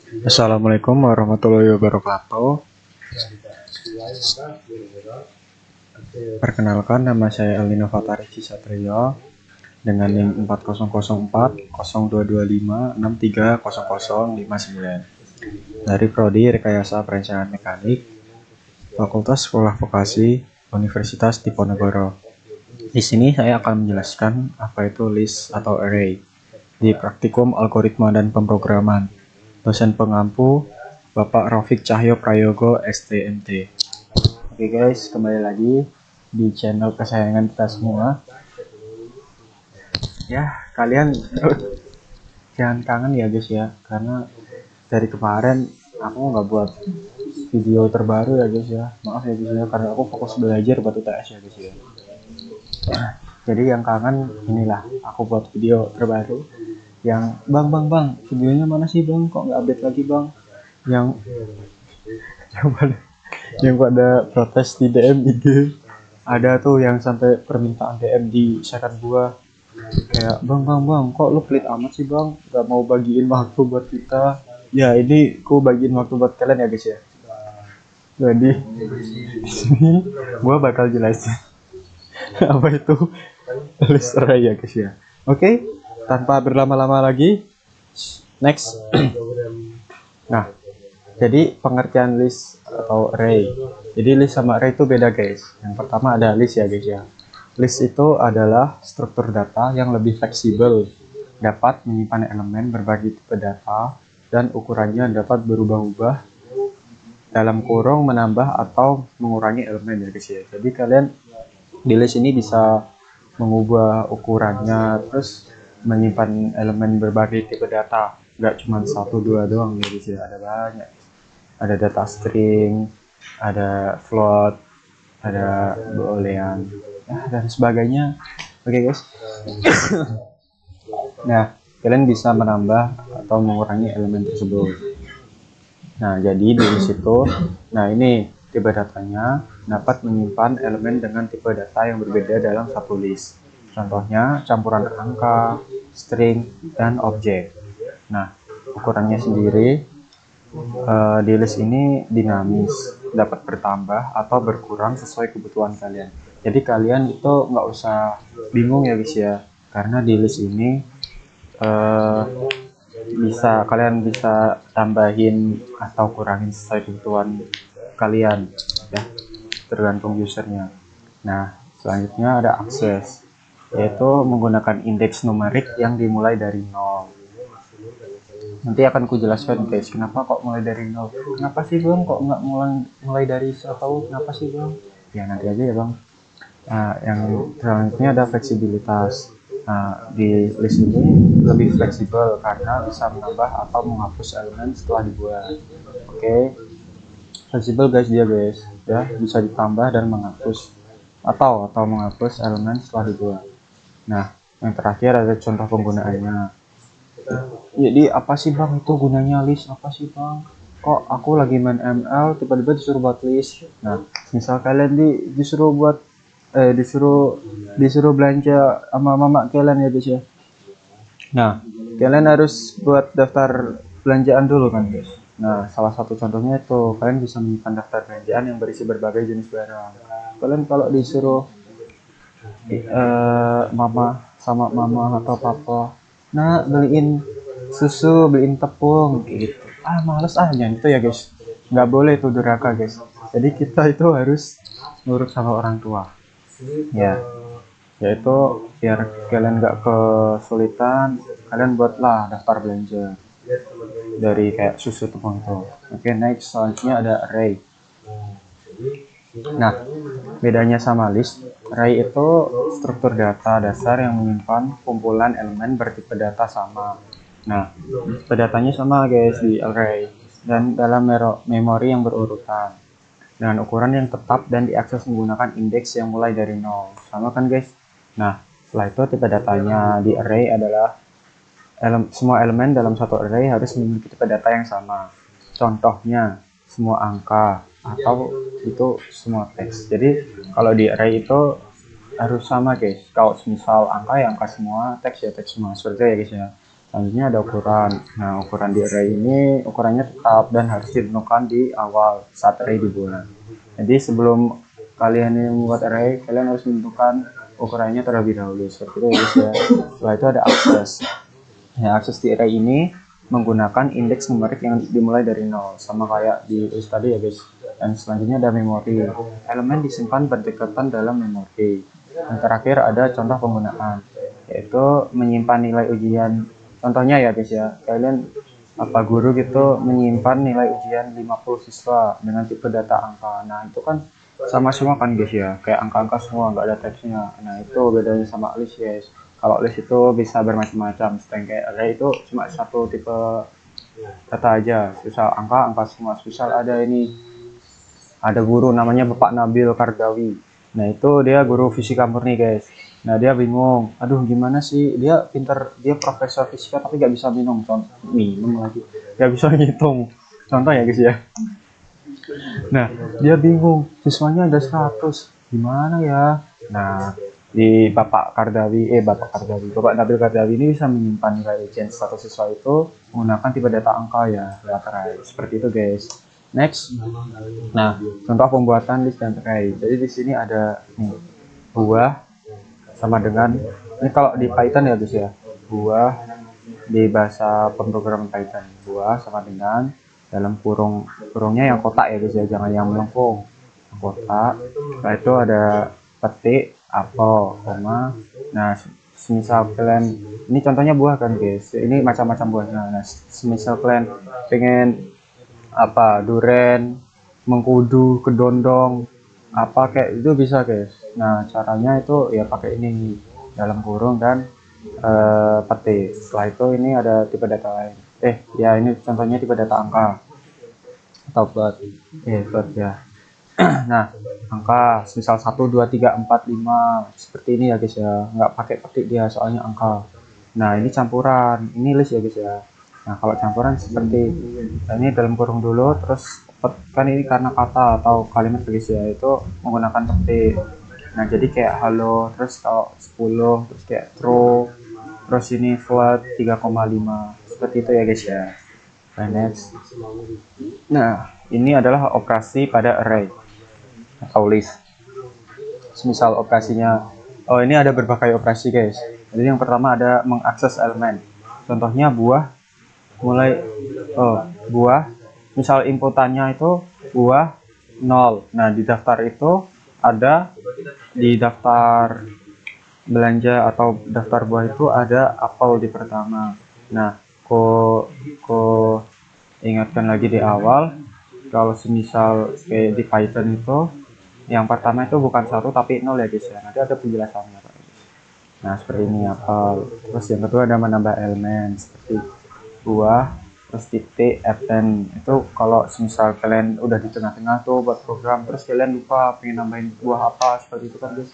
Assalamualaikum warahmatullahi wabarakatuh. Perkenalkan, nama saya Elino Fatari Cisatrio dengan NIM 40040225630059 dari Prodi Rekayasa Perencanaan Mekanik, Fakultas Sekolah Vokasi, Universitas Diponegoro. Di sini saya akan menjelaskan apa itu list atau array di praktikum algoritma dan pemrograman. Dosen pengampu Bapak Raufik Cahyo Prayogo STMT. Oke guys, kembali lagi di channel kesayangan kita semua. Ya, kalian jangan kangen ya guys ya, karena dari kemarin aku nggak buat video terbaru ya guys ya. Maaf ya guys ya, karena aku fokus belajar buat UTS ya guys ya. Jadi yang kangen inilah aku buat video terbaru. Yang bang, videonya mana sih bang? Kok nggak update lagi bang? Yang pada protes di DM IG, ada tuh yang sampai permintaan DM di second gua, kayak bang, kok lu pelit amat sih bang, gak mau bagiin waktu buat kita. Ya ini ku bagiin waktu buat kalian ya guys ya. Jadi di sini gua bakal jelasin apa itu list array ya guys ya. Oke, tanpa berlama-lama lagi, next. Nah, jadi pengertian list atau array. Jadi list sama array itu beda guys. Yang pertama ada list ya guys ya. List itu adalah struktur data yang lebih fleksibel, dapat menyimpan elemen berbagai tipe data, dan ukurannya dapat berubah-ubah dalam kurung menambah atau mengurangi elemen ya guys ya. Jadi kalian di list ini bisa mengubah ukurannya, terus menyimpan elemen berbagai tipe data. Nggak cuma 1-2 doang ya guys ya, ada banyak. Ada data string, ada float, ada boolean, dan sebagainya. Oke guys. Nah, kalian bisa menambah atau mengurangi elemen tersebut. Nah, jadi di situ, nah ini tipe datanya dapat menyimpan elemen dengan tipe data yang berbeda dalam satu list. Contohnya campuran angka, string, dan objek. Nah, ukurannya sendiri di list ini dinamis, dapat bertambah atau berkurang sesuai kebutuhan kalian. Jadi kalian itu nggak usah bingung ya guys ya, karena di list ini kalian bisa tambahin atau kurangin sesuai kebutuhan kalian ya, tergantung usernya. Nah, selanjutnya ada akses, yaitu menggunakan indeks numerik yang dimulai dari 0. Nanti akan kujelaskan guys, kenapa kok mulai dari 0. Kenapa sih bang kok nggak mulai dari 1? Kenapa sih bang? Ya nanti aja ya bang. Nah, yang selanjutnya ada fleksibilitas. Nah, di list ini lebih fleksibel karena bisa menambah atau menghapus elemen setelah dibuat. Oke, fleksibel guys dia guys, ya bisa ditambah dan menghapus atau menghapus elemen setelah dibuat. Nah, yang terakhir ada contoh penggunaannya. Jadi apa sih bang itu gunanya list, apa sih bang? Kok aku lagi main ML tiba-tiba disuruh buat list? Nah, misal kalian disuruh buat disuruh belanja sama mama kalian ya guys ya. Nah, kalian harus buat daftar belanjaan dulu kan guys. Nah, salah satu contohnya itu kalian bisa menyimpan daftar belanjaan yang berisi berbagai jenis barang. Kalian kalau disuruh mama atau papa, nah beliin susu, beliin tepung gitu, males jangan itu ya guys, nggak boleh itu durhaka guys. Jadi kita itu harus nurut sama orang tua ya, yaitu biar kalian nggak kesulitan, kalian buatlah daftar belanja dari kayak susu, tepung itu. Oke, next, selanjutnya ada array. Nah, bedanya sama list, array itu struktur data dasar yang menyimpan kumpulan elemen bertipe data sama. Nah, tipe datanya sama guys di array dan dalam memori yang berurutan dengan ukuran yang tetap dan diakses menggunakan indeks yang mulai dari 0. Sama kan guys? Nah, setelah itu tipe datanya di array adalah semua elemen dalam satu array harus memiliki tipe data yang sama. Contohnya, semua angka atau itu semua teks. Jadi kalau di array itu harus sama guys. Kalau misal angka ya angka semua, teks ya teks semua, seperti itu ya guys ya. Selanjutnya ada ukuran. Nah, ukuran di array ini ukurannya tetap dan harus ditentukan di awal saat array dibuat. Jadi sebelum kalian ini membuat array, kalian harus menentukan ukurannya terlebih dahulu. Seperti itu ya guys ya. Setelah itu ada akses. Ya, akses di array ini menggunakan indeks numerik yang dimulai dari 0, sama kayak di list tadi ya guys. Dan selanjutnya ada memori. Elemen disimpan berdekatan dalam memori. Yang terakhir ada contoh penggunaan, yaitu menyimpan nilai ujian. Contohnya ya guys ya, kalian guru gitu menyimpan nilai ujian 50 siswa dengan tipe data angka. Nah itu kan sama semua kan guys ya, kayak angka-angka semua, nggak ada teksnya. Nah itu bedanya sama list guys. Kalau list itu bisa bermacam-macam, sedangkan kayak array itu cuma satu tipe data aja. Misal angka semua. Misal ada guru namanya Bapak Nabil Kardawi. Nah itu dia guru fisika murni guys. Nah dia bingung, aduh gimana sih, dia pinter, dia profesor fisika tapi gak bisa minum lagi, gak bisa ngitung. Contoh ya guys ya. Nah dia bingung, siswanya ada 100, gimana ya. Nah di Bapak Nabil Kardawi ini bisa menyimpan nilai ujian satu siswa itu menggunakan tipe data angka ya, lewat array. Seperti itu guys. Next, nah contoh pembuatan list dan array. Jadi di sini ada nih buah sama dengan, ini kalau di Python ya guys ya, buah di bahasa pemrograman Python, buah sama dengan dalam kurungnya yang kotak ya guys ya, jangan yang melengkung, kotak. Setelah itu ada petik, apel, koma. Nah semisal kalian, ini contohnya buah kan guys, ini macam-macam buahnya. Nah semisal kalian pengen duren, mengkudu, kedondong, kayak itu bisa guys. Nah caranya itu ya pakai ini dalam kurung dan petik. Setelah itu ini ada tipe data lain, ya ini contohnya tipe data angka atau buat ya. Nah angka misal 1 2 3 4 5 seperti ini ya guys ya, nggak pakai petik dia soalnya angka. Nah ini campuran, ini list ya guys ya. Nah kalau campuran seperti ini dalam kurung dulu, terus kan ini karena kata atau kalimat guys ya, itu menggunakan petik. Nah jadi kayak halo, terus kalau 10 terus kayak true, terus ini float 3,5 seperti itu ya guys ya. Next. Nah ini adalah operasi pada array atau list. Misal operasinya, ini ada berbagai operasi guys. Jadi yang pertama ada mengakses elemen. Contohnya buah misal inputannya itu buah 0. Nah di daftar itu ada, di daftar belanja atau daftar buah itu ada apel di pertama. Nah ko ingatkan lagi di awal, kalau semisal kayak di Python itu yang pertama itu bukan 1 tapi 0 ya guys ya, nanti ada penjelasannya. Nah seperti ini apel. Terus yang kedua ada menambah elemen seperti buah terus titik fn. Itu kalau misal kalian udah di tengah-tengah tuh buat program, terus kalian lupa pengen nambahin buah apa, seperti itu kan guys.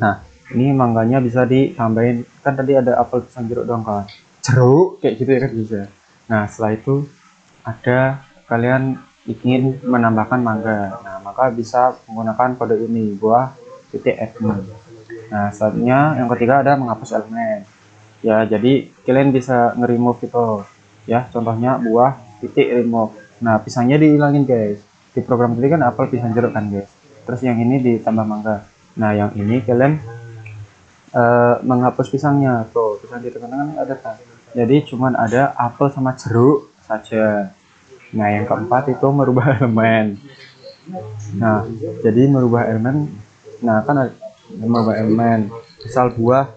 Nah ini mangganya bisa ditambahin, kan tadi ada apel pisang jeruk doang kan, jeruk kayak gitu ya kan bisa. Nah setelah itu ada kalian ingin menambahkan mangga, nah maka bisa menggunakan kode ini, buah titik fn. Nah selanjutnya yang ketiga ada menghapus elemen ya, jadi kalian bisa nge-remove itu ya, contohnya buah titik remove. Nah pisangnya dihilangin guys, di program tadi kan apel pisang jeruk kan guys, terus yang ini ditambah mangga. Nah yang ini kalian menghapus pisangnya, tuh pisang di tengah-tengah ada kan, jadi cuman ada apel sama jeruk saja. Nah yang keempat itu merubah elemen. Nah jadi merubah elemen, nah kan ada merubah elemen, misal buah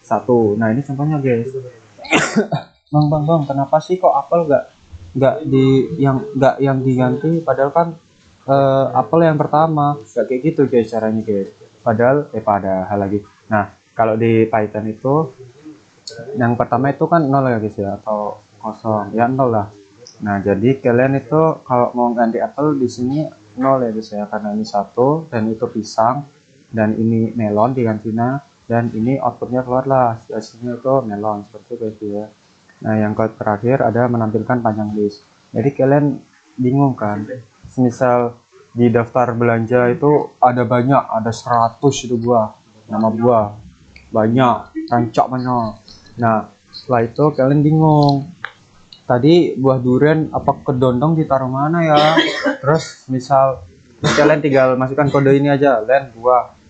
1. Nah ini contohnya guys. bang kenapa sih kok apel nggak yang diganti, padahal kan apel yang pertama, nggak kayak gitu guys caranya guys. Padahal lagi. Nah kalau di Python itu yang pertama itu kan 0 ya guys ya, atau kosong ya, 0 lah. Nah jadi kalian itu kalau mau ganti apel di sini 0 ya guys ya, karena ini 1 dan itu pisang dan ini melon digantinya, dan ini outputnya keluarlah hasilnya itu melon, seperti itu guys ya. Nah yang terakhir ada menampilkan panjang list. Jadi kalian bingung kan, misal di daftar belanja itu ada banyak, ada 100 itu buah, nama buah banyak, rancak banyak. Nah Setelah itu kalian bingung, tadi buah durian apa kedondong ditaruh mana ya. Terus kalian tinggal masukkan kode ini aja, dan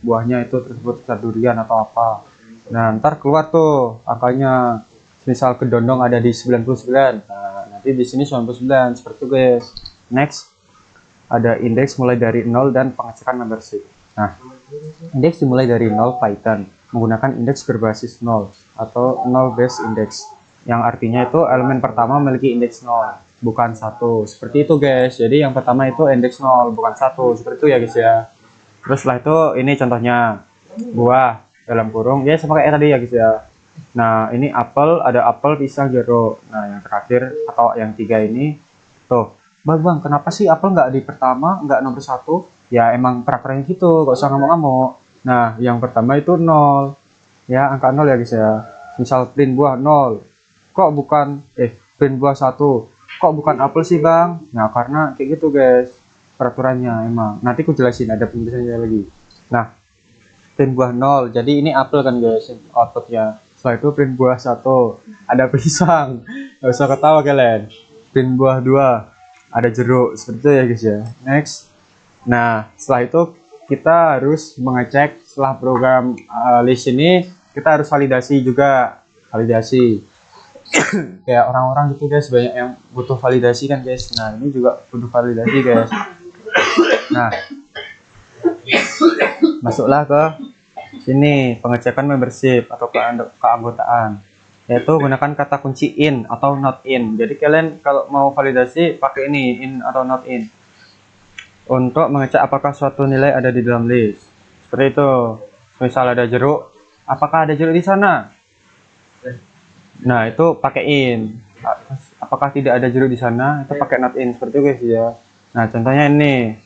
buahnya itu tersebut durian atau apa. Nah ntar keluar tuh angkanya, misal kedondong ada di 99. Nah nanti di sini 99 seperti itu guys. Next, ada indeks mulai dari 0 dan pengecekan membership. Nah indeks dimulai dari 0 Python menggunakan indeks berbasis 0 atau 0 base index, yang artinya itu elemen pertama memiliki indeks 0 bukan 1, seperti itu guys. Jadi yang pertama itu indeks 0 bukan 1, seperti itu ya guys ya. Terus setelah itu ini contohnya buah dalam kurung ya sama kayak tadi ya guys ya. Nah ini apel, ada apel, pisang, jeruk. Nah yang terakhir atau yang tiga ini tuh, bang kenapa sih apel nggak di pertama, nggak nomor 1? Ya emang peraturan gitu, gak usah ngamuk-ngamuk. Nah yang pertama itu 0 ya, angka 0 ya guys ya. Misal print buah 0, kok bukan print buah 1, kok bukan apel sih bang. Nah karena kayak gitu guys peraturannya emang. Nanti aku jelasin, ada penjelasannya lagi. Nah print buah 0, jadi ini apel kan guys outputnya. Setelah itu print buah 1, ada pisang, gak usah ketawa kalian. Print buah 2, ada jeruk, seperti itu ya guys ya. Next, nah setelah itu kita harus mengecek setelah program list ini, kita harus validasi juga. Validasi kayak orang-orang gitu guys, banyak yang butuh validasi kan guys. Nah ini juga butuh validasi guys. Nah masuklah ke sini pengecekan membership atau keanggotaan, yaitu gunakan kata kunci in atau not in. Jadi kalian kalau mau validasi pakai ini, in atau not in, untuk mengecek apakah suatu nilai ada di dalam list. Seperti itu. Misal ada jeruk, apakah ada jeruk di sana? Nah itu pakai in. Apakah tidak ada jeruk di sana? Itu pakai not in, seperti itu guys ya. Nah contohnya ini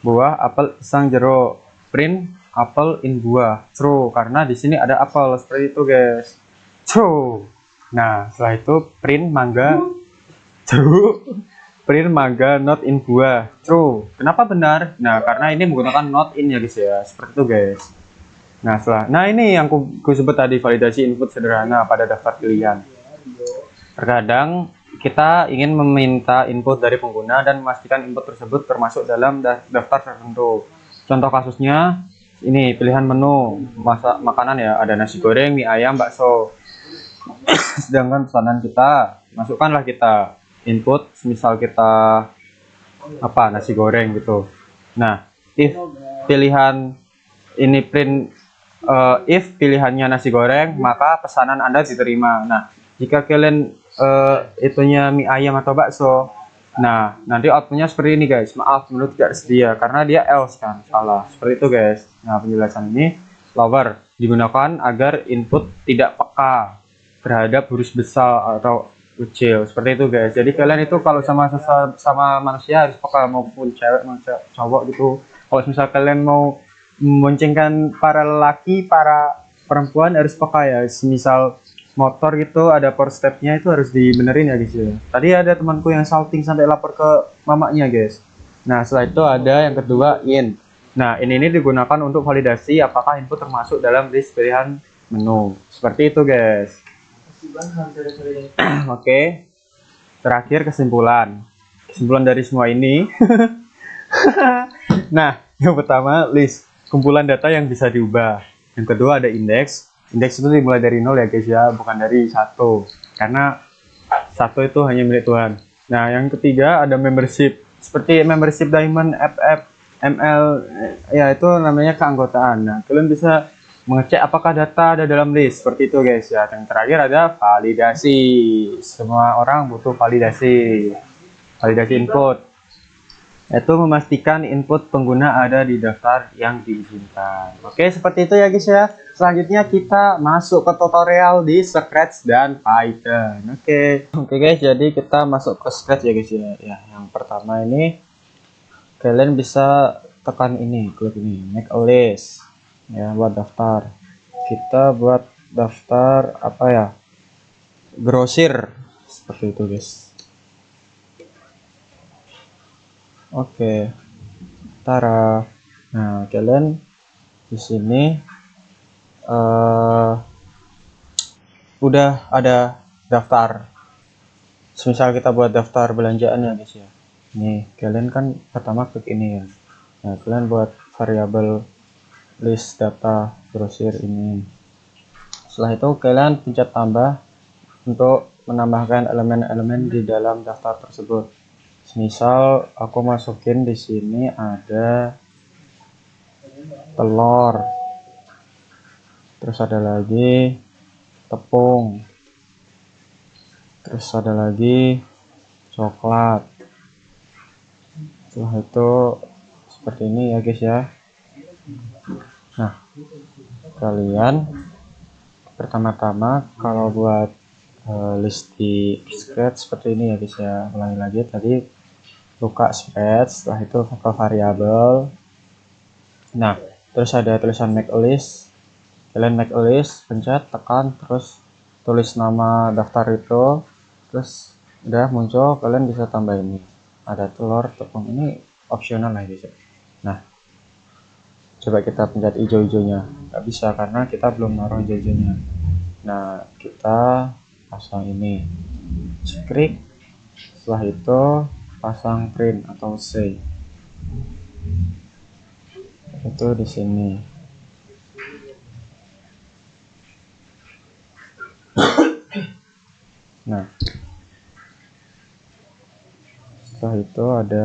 buah, apel, pisang, jeruk. Print apel in buah, true, karena di sini ada apel, seperti itu guys. True. Nah setelah itu print mangga, true. Print mangga not in buah, true. Kenapa benar? Nah karena ini menggunakan not in ya guys ya, seperti itu guys. Nah ini yang ku sebut tadi, validasi input sederhana pada daftar pilihan. Terkadang kita ingin meminta input dari pengguna dan memastikan input tersebut termasuk dalam daftar tertentu. Contoh kasusnya ini pilihan menu makanan ya, ada nasi goreng, mie ayam, bakso. Sedangkan pesanan kita, masukkanlah kita input, misal kita apa, nasi goreng gitu. Nah if pilihan ini print if pilihannya nasi goreng, maka pesanan Anda diterima. Nah jika kalian itunya mie ayam atau bakso, nah nanti outputnya seperti ini guys, maaf menurut tidak sedia, karena dia else kan, salah, seperti itu guys. Nah penjelasan ini lower digunakan agar input tidak peka terhadap huruf besar atau kecil, seperti itu guys. Jadi kalian itu kalau sama manusia harus peka, maupun cewek maupun cowok gitu. Kalau misal kalian mau memboncengkan para lelaki, para perempuan, harus peka ya. Misal motor gitu ada power stepnya, itu harus dibenerin ya guys ya. Tadi ada temanku yang salting sampai lapor ke mamanya guys. Nah setelah itu ada yang kedua in. Nah ini digunakan untuk validasi apakah input termasuk dalam list pilihan menu, seperti itu guys. Oke, terakhir kesimpulan dari semua ini. Nah yang pertama list, kumpulan data yang bisa diubah. Yang kedua ada indeks. Indeks itu dimulai dari 0 ya guys ya, bukan dari 1, karena 1 itu hanya milik Tuhan. Nah yang ketiga ada membership, seperti membership diamond, FF, ML ya, itu namanya keanggotaan. Nah kalian bisa mengecek apakah data ada dalam list, seperti itu guys ya. Yang terakhir ada validasi, semua orang butuh validasi input, yaitu memastikan input pengguna ada di daftar yang diizinkan. Oke, seperti itu ya guys ya. Selanjutnya kita masuk ke tutorial di Scratch dan Python. Oke guys, jadi kita masuk ke Scratch ya guys ya. Ya, yang pertama ini kalian bisa tekan ini, klik ini, make a list ya, buat daftar. Kita buat daftar apa ya, grosir, seperti itu guys. Oke, Tara. Nah, kalian di sini udah ada daftar. Misal kita buat daftar belanjaan ya guys ya. Nih, kalian kan pertama klik ini ya. Nah, kalian buat variabel list data grosir ini. Setelah itu kalian pencet tambah untuk menambahkan elemen-elemen di dalam daftar tersebut. Misal aku masukin di sini ada telur. Terus ada lagi tepung. Terus ada lagi coklat. Setelah itu seperti ini ya guys ya. Nah, kalian pertama-tama kalau buat list di Scratch seperti ini ya guys ya. Ulangi lagi, tadi buka Scratch, setelah itu ke variabel. Nah, terus ada tulisan make a list. Kalian make a list, pencet, tekan, terus tulis nama daftar itu, terus udah muncul. Kalian bisa tambah ini, ada telur, tepung, ini opsional lah guys. Nah, coba kita pencet hijau-hijaunya, nggak bisa karena kita belum naruh hijau-hijaunya. Nah, kita pasang ini script, setelah itu pasang print atau say itu di sini. Nah, setelah itu ada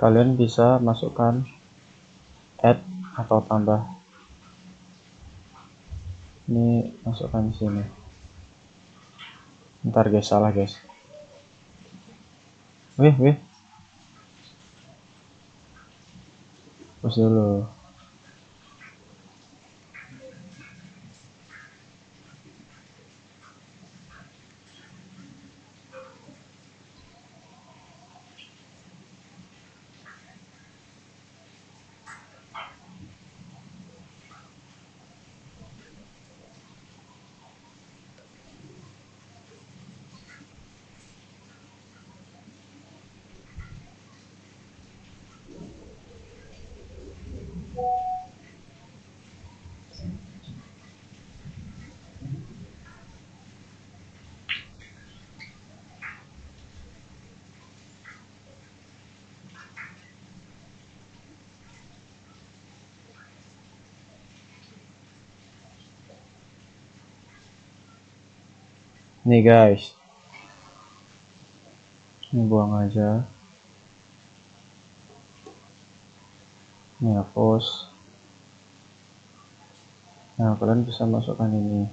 kalian bisa masukkan add atau tambah. Ini masukkan di sini. Ntar guys, salah guys. Wih, terus dulu. Nih guys, ini buang aja, ini hapus. Nah, kalian bisa masukkan ini.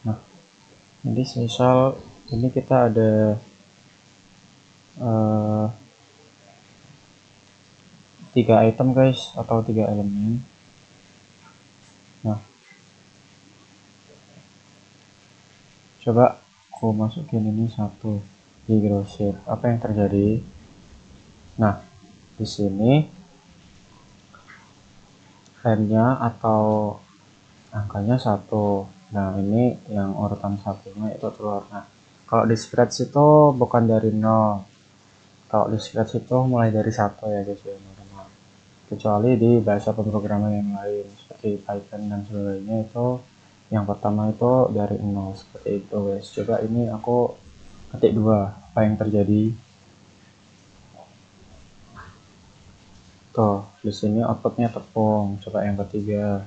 Nah, jadi misal ini kita ada 3 item guys, atau 3 elemen. Nah, coba aku masukin ini satu di grosir, apa yang terjadi? Nah, di sini nya atau angkanya 1. Nah, ini yang urutan satunya itu telur. Nah, kalau di Scratch itu bukan dari 0. Kalau di Scratch itu mulai dari 1 ya guys ya, normal. Kecuali di bahasa pemrograman yang lain seperti Python dan sebagainya, itu yang pertama itu dari 0 seperti itu guys. Coba ini aku ketik 2, apa yang terjadi? Tuh, di sini outputnya tepung. Coba yang ketiga.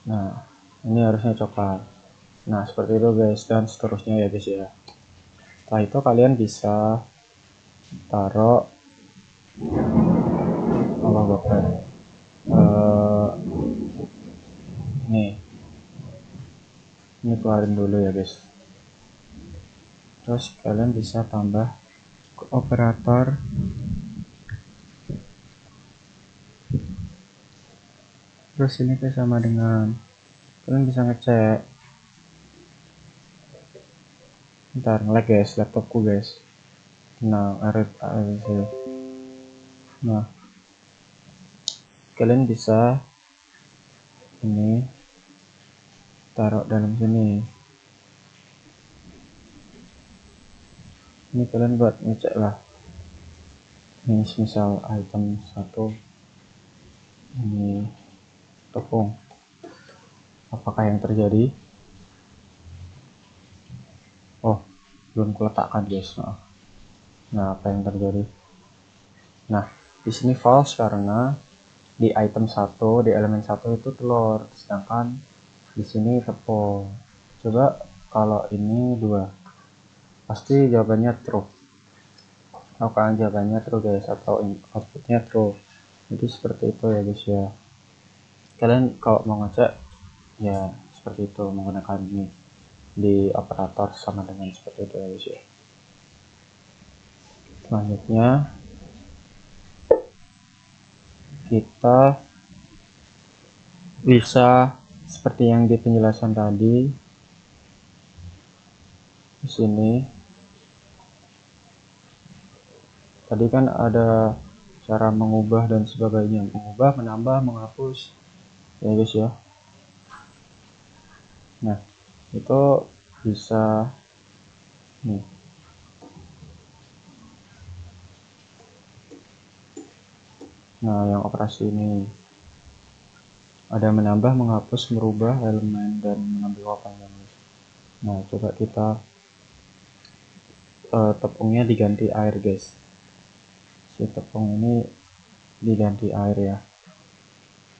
Nah, ini harusnya coklat. Nah, seperti itu guys, dan seterusnya ya guys ya. Setelah itu kalian bisa taruh Allah Akbar. Nih, ini keluarin dulu ya guys. Terus kalian bisa tambah operator terus ini tuh sama dengan, kalian bisa ngecek. Ntar nge-lag guys laptopku guys. Nah, nah, kalian bisa ini taruh dalam sini. Ini kalian buat ngecek lah. Ini misal item 1 ini tepung, apakah yang terjadi? Oh, belum kuletakkan guys. Nah, apa yang terjadi? Nah, di sini false karena di item 1, di elemen 1 itu telur, sedangkan di sini tepung. Coba kalau ini 2, pasti jawabannya true. Apakah jawabannya true guys, atau outputnya true? Jadi seperti itu ya guys ya. Kalian kalau mau ngecek ya seperti itu, menggunakan ini di operator sama dengan seperti itu ya guys ya. Selanjutnya kita bisa seperti yang di penjelasan tadi di sini. Tadi kan ada cara mengubah dan sebagainya, mengubah, menambah, menghapus ya guys ya. Nah, itu bisa nih. Nah, yang operasi ini ada menambah, menghapus, merubah elemen dan mengambil apa-apa. Nah, coba kita tepungnya diganti air guys. Si tepung ini diganti air ya,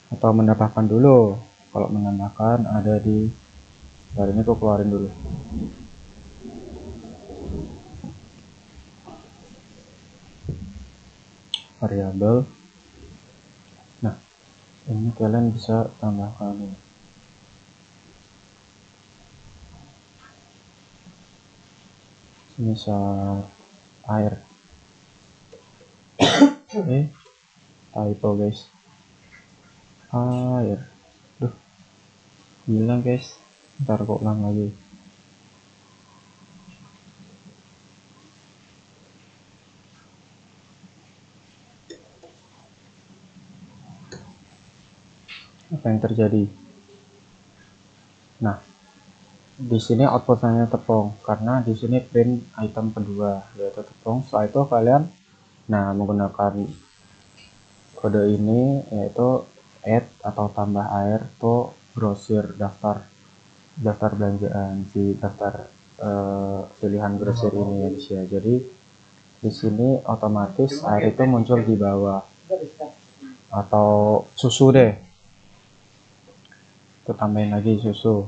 atau menambahkan dulu. Kalau menambahkan ada di bar ini, aku keluarin dulu. Variabel. Nah, ini kalian bisa tambahkan ini. Misal air. Typo guys. Air. Duh, bilang guys. Ntar kok ulang lagi. Apa yang terjadi? Nah, di sini outputnya tepung karena di sini print item kedua yaitu tepung. Setelah itu kalian menggunakan kode ini yaitu add atau tambah air to grosir, daftar belanjaan di daftar pilihan grosir ini ya guys ya. Jadi di sini otomatis air itu muncul di bawah, atau susu deh, kita tambahin lagi susu.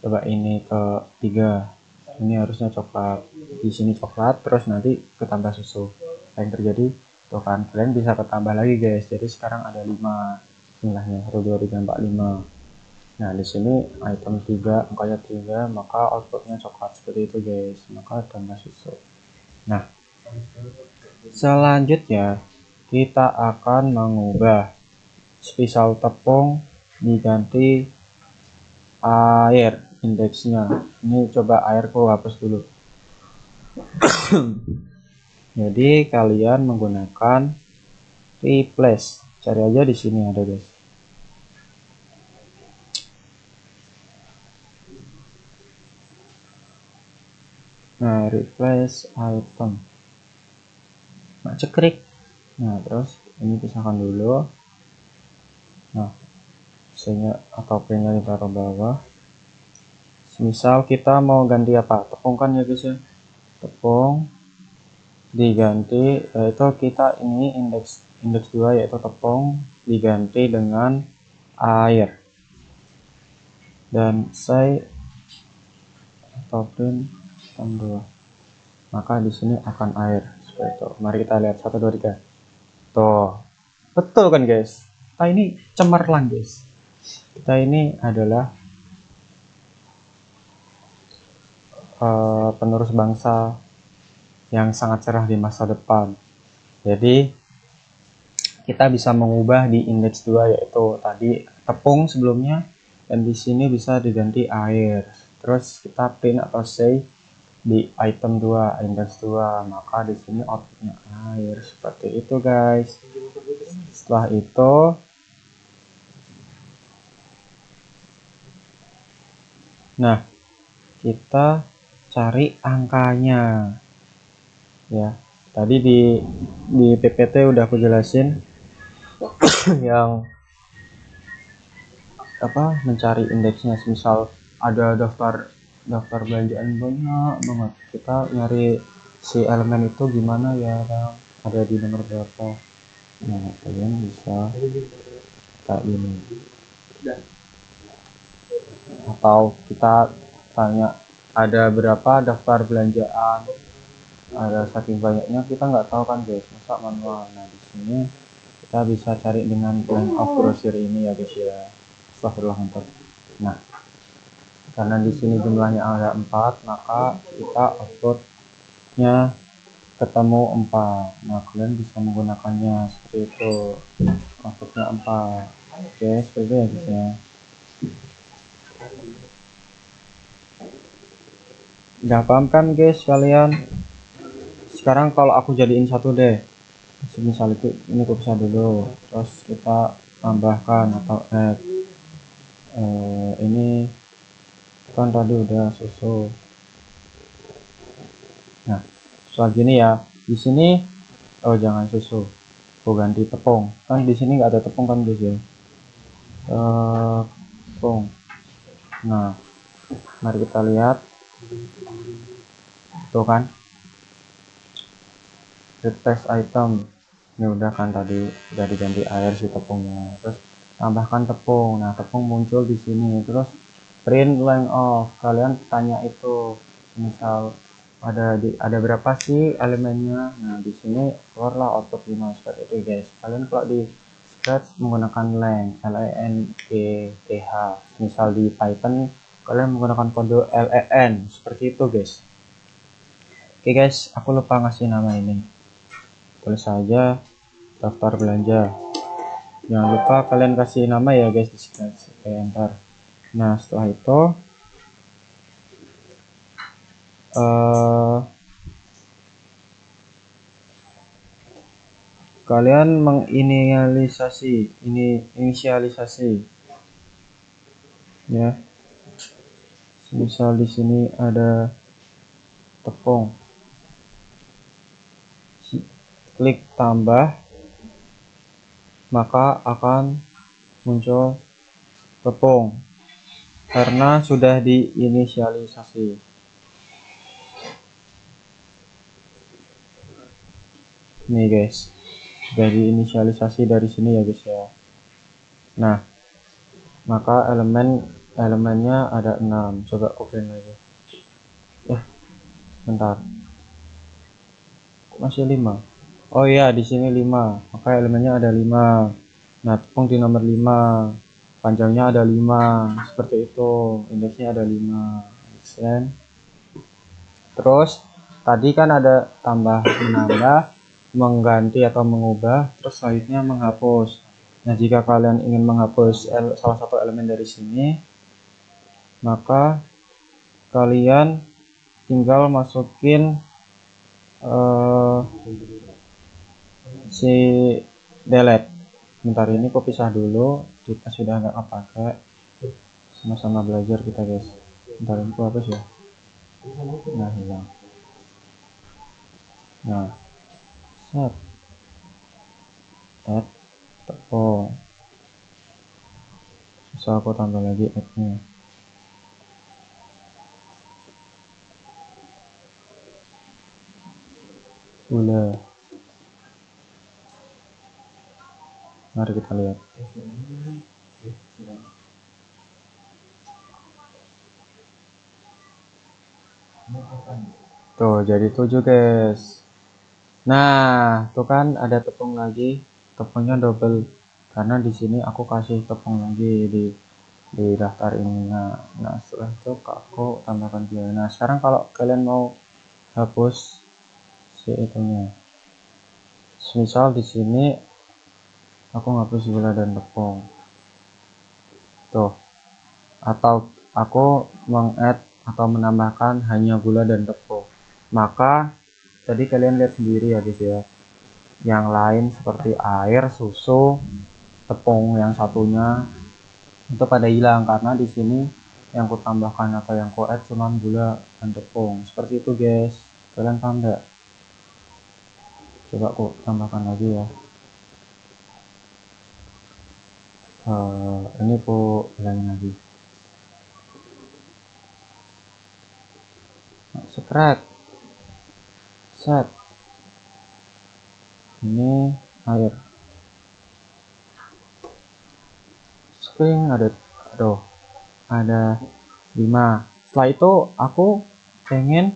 Coba ini ke 3, ini harusnya coklat, di sini coklat, terus nanti ketambah susu. Yang terjadi tuh kan, kalian bisa ketambah lagi guys. Jadi sekarang ada 5 jumlahnya, 1 2 3 4 5. Nah, di sini item 3 angkanya 3, maka outputnya coklat seperti itu guys, maka tambah susu. Nah, selanjutnya kita akan mengubah spesial tepung diganti air indeksnya. Ini coba airku hapus dulu. Jadi kalian menggunakan replace, cari aja di sini ada guys. Nah, replace item, nah cekrik. Nah, terus ini pisahkan dulu. Nah, C-nya atau P-nya ditaruh bawah. Misal kita mau ganti apa, tepung kan ya guys ya, tepung diganti yaitu kita ini indeks 2 yaitu tepung diganti dengan air, dan say atau print tanggal, maka di sini akan air seperti itu. Mari kita lihat 1 2 3. Tuh, betul kan guys? Kita ini cemerlang guys. Kita ini adalah penerus bangsa yang sangat cerah di masa depan. Jadi kita bisa mengubah di indeks 2 yaitu tadi tepung sebelumnya, dan di sini bisa diganti air. Terus kita print atau say di item 2 indeks 2, maka di sini outputnya air seperti itu guys. Setelah itu Nah, kita cari angkanya ya. Tadi di PPT udah aku jelasin yang mencari indeksnya. Misal ada daftar belanjaan banyak banget, kita nyari si elemen itu gimana ya Bang, ada di nomor berapa. Nah, kalian bisa kayak gini, atau kita tanya ada berapa daftar belanjaan, ada saking banyaknya kita nggak tahu kan guys, masa manual. Nah, di sini kita bisa cari dengan line of brochure ini ya guys ya. Astagfirullah. Nah, karena di sini jumlahnya ada 4, maka kita outputnya ketemu 4. Nah, kalian bisa menggunakannya seperti itu, outputnya 4. Oke, seperti itu ya guys ya. Udah paham kan guys kalian? Sekarang kalau aku jadiin satu deh, misal itu ini aku bisa dulu, terus kita tambahkan atau add. Ini kan tadi udah susu. Nah, soal gini ya, di sini jangan susu, aku ganti tepung. Kan di sini nggak ada tepung kan guys ya. Tepung. Nah, mari kita lihat. Tuh kan, replace item. Ini udah kan, tadi udah diganti air si tepungnya. Terus tambahkan tepung. Nah, tepung muncul di sini. Terus print length of. Kalian tanya itu, misal ada berapa sih elemennya. Nah, di sini keluarlah output 5 seperti itu guys. Kalian kalau di Scratch menggunakan length, length. Misal di Python kalian menggunakan kode len seperti itu guys. Oke guys, aku lupa ngasih nama ini. Tulis saja daftar belanja. Jangan lupa kalian kasih nama ya guys di Scratch. Oke, enter. Nah, setelah itu kalian inisialisasi ya. Misal di sini ada tepung, klik tambah, maka akan muncul tepung karena sudah diinisialisasi. Nih guys, sudah diinisialisasi dari sini ya guys ya. Nah, maka elemennya ada 6. Coba aku print lagi. Bentar, masih 5. Oh iya, di sini 5, maka elemennya ada 5. Nah, tepung di nomor 5, panjangnya ada 5, seperti itu, indeksnya ada 5. Terus tadi kan ada tambah, menambah, mengganti atau mengubah, terus selanjutnya menghapus. Nah, jika kalian ingin menghapus salah satu elemen dari sini, maka kalian tinggal masukin si delete. Bentar, ini kok pisah dulu, kita sudah nggak kepake, sama-sama belajar kita guys. Bentar, ini hapus ya. Nah, hilang. Nah, set add tepung. Bisa aku tambah lagi add-nya. Gula. Mari kita lihat. Tuh, jadi 7 guys. Nah, tuh kan ada tepung lagi, tepungnya double karena di sini aku kasih tepung lagi di daftar ini. Nah, setelah itu aku tambahkan dia. Nah, sekarang kalau kalian mau hapus si itunya, misal di sini aku ngapus gula dan tepung tuh, atau aku meng-add atau menambahkan hanya gula dan tepung, maka tadi kalian lihat sendiri ya guys ya, yang lain seperti air, susu, tepung yang satunya itu pada hilang karena di sini yang ku tambahkan atau yang ku add cuman gula dan tepung seperti itu guys. Kalian paham nggak? Coba aku tambahkan lagi ya. Ini aku bilangin lagi. Subtract set, ini air spring ada 5. Setelah itu aku pengen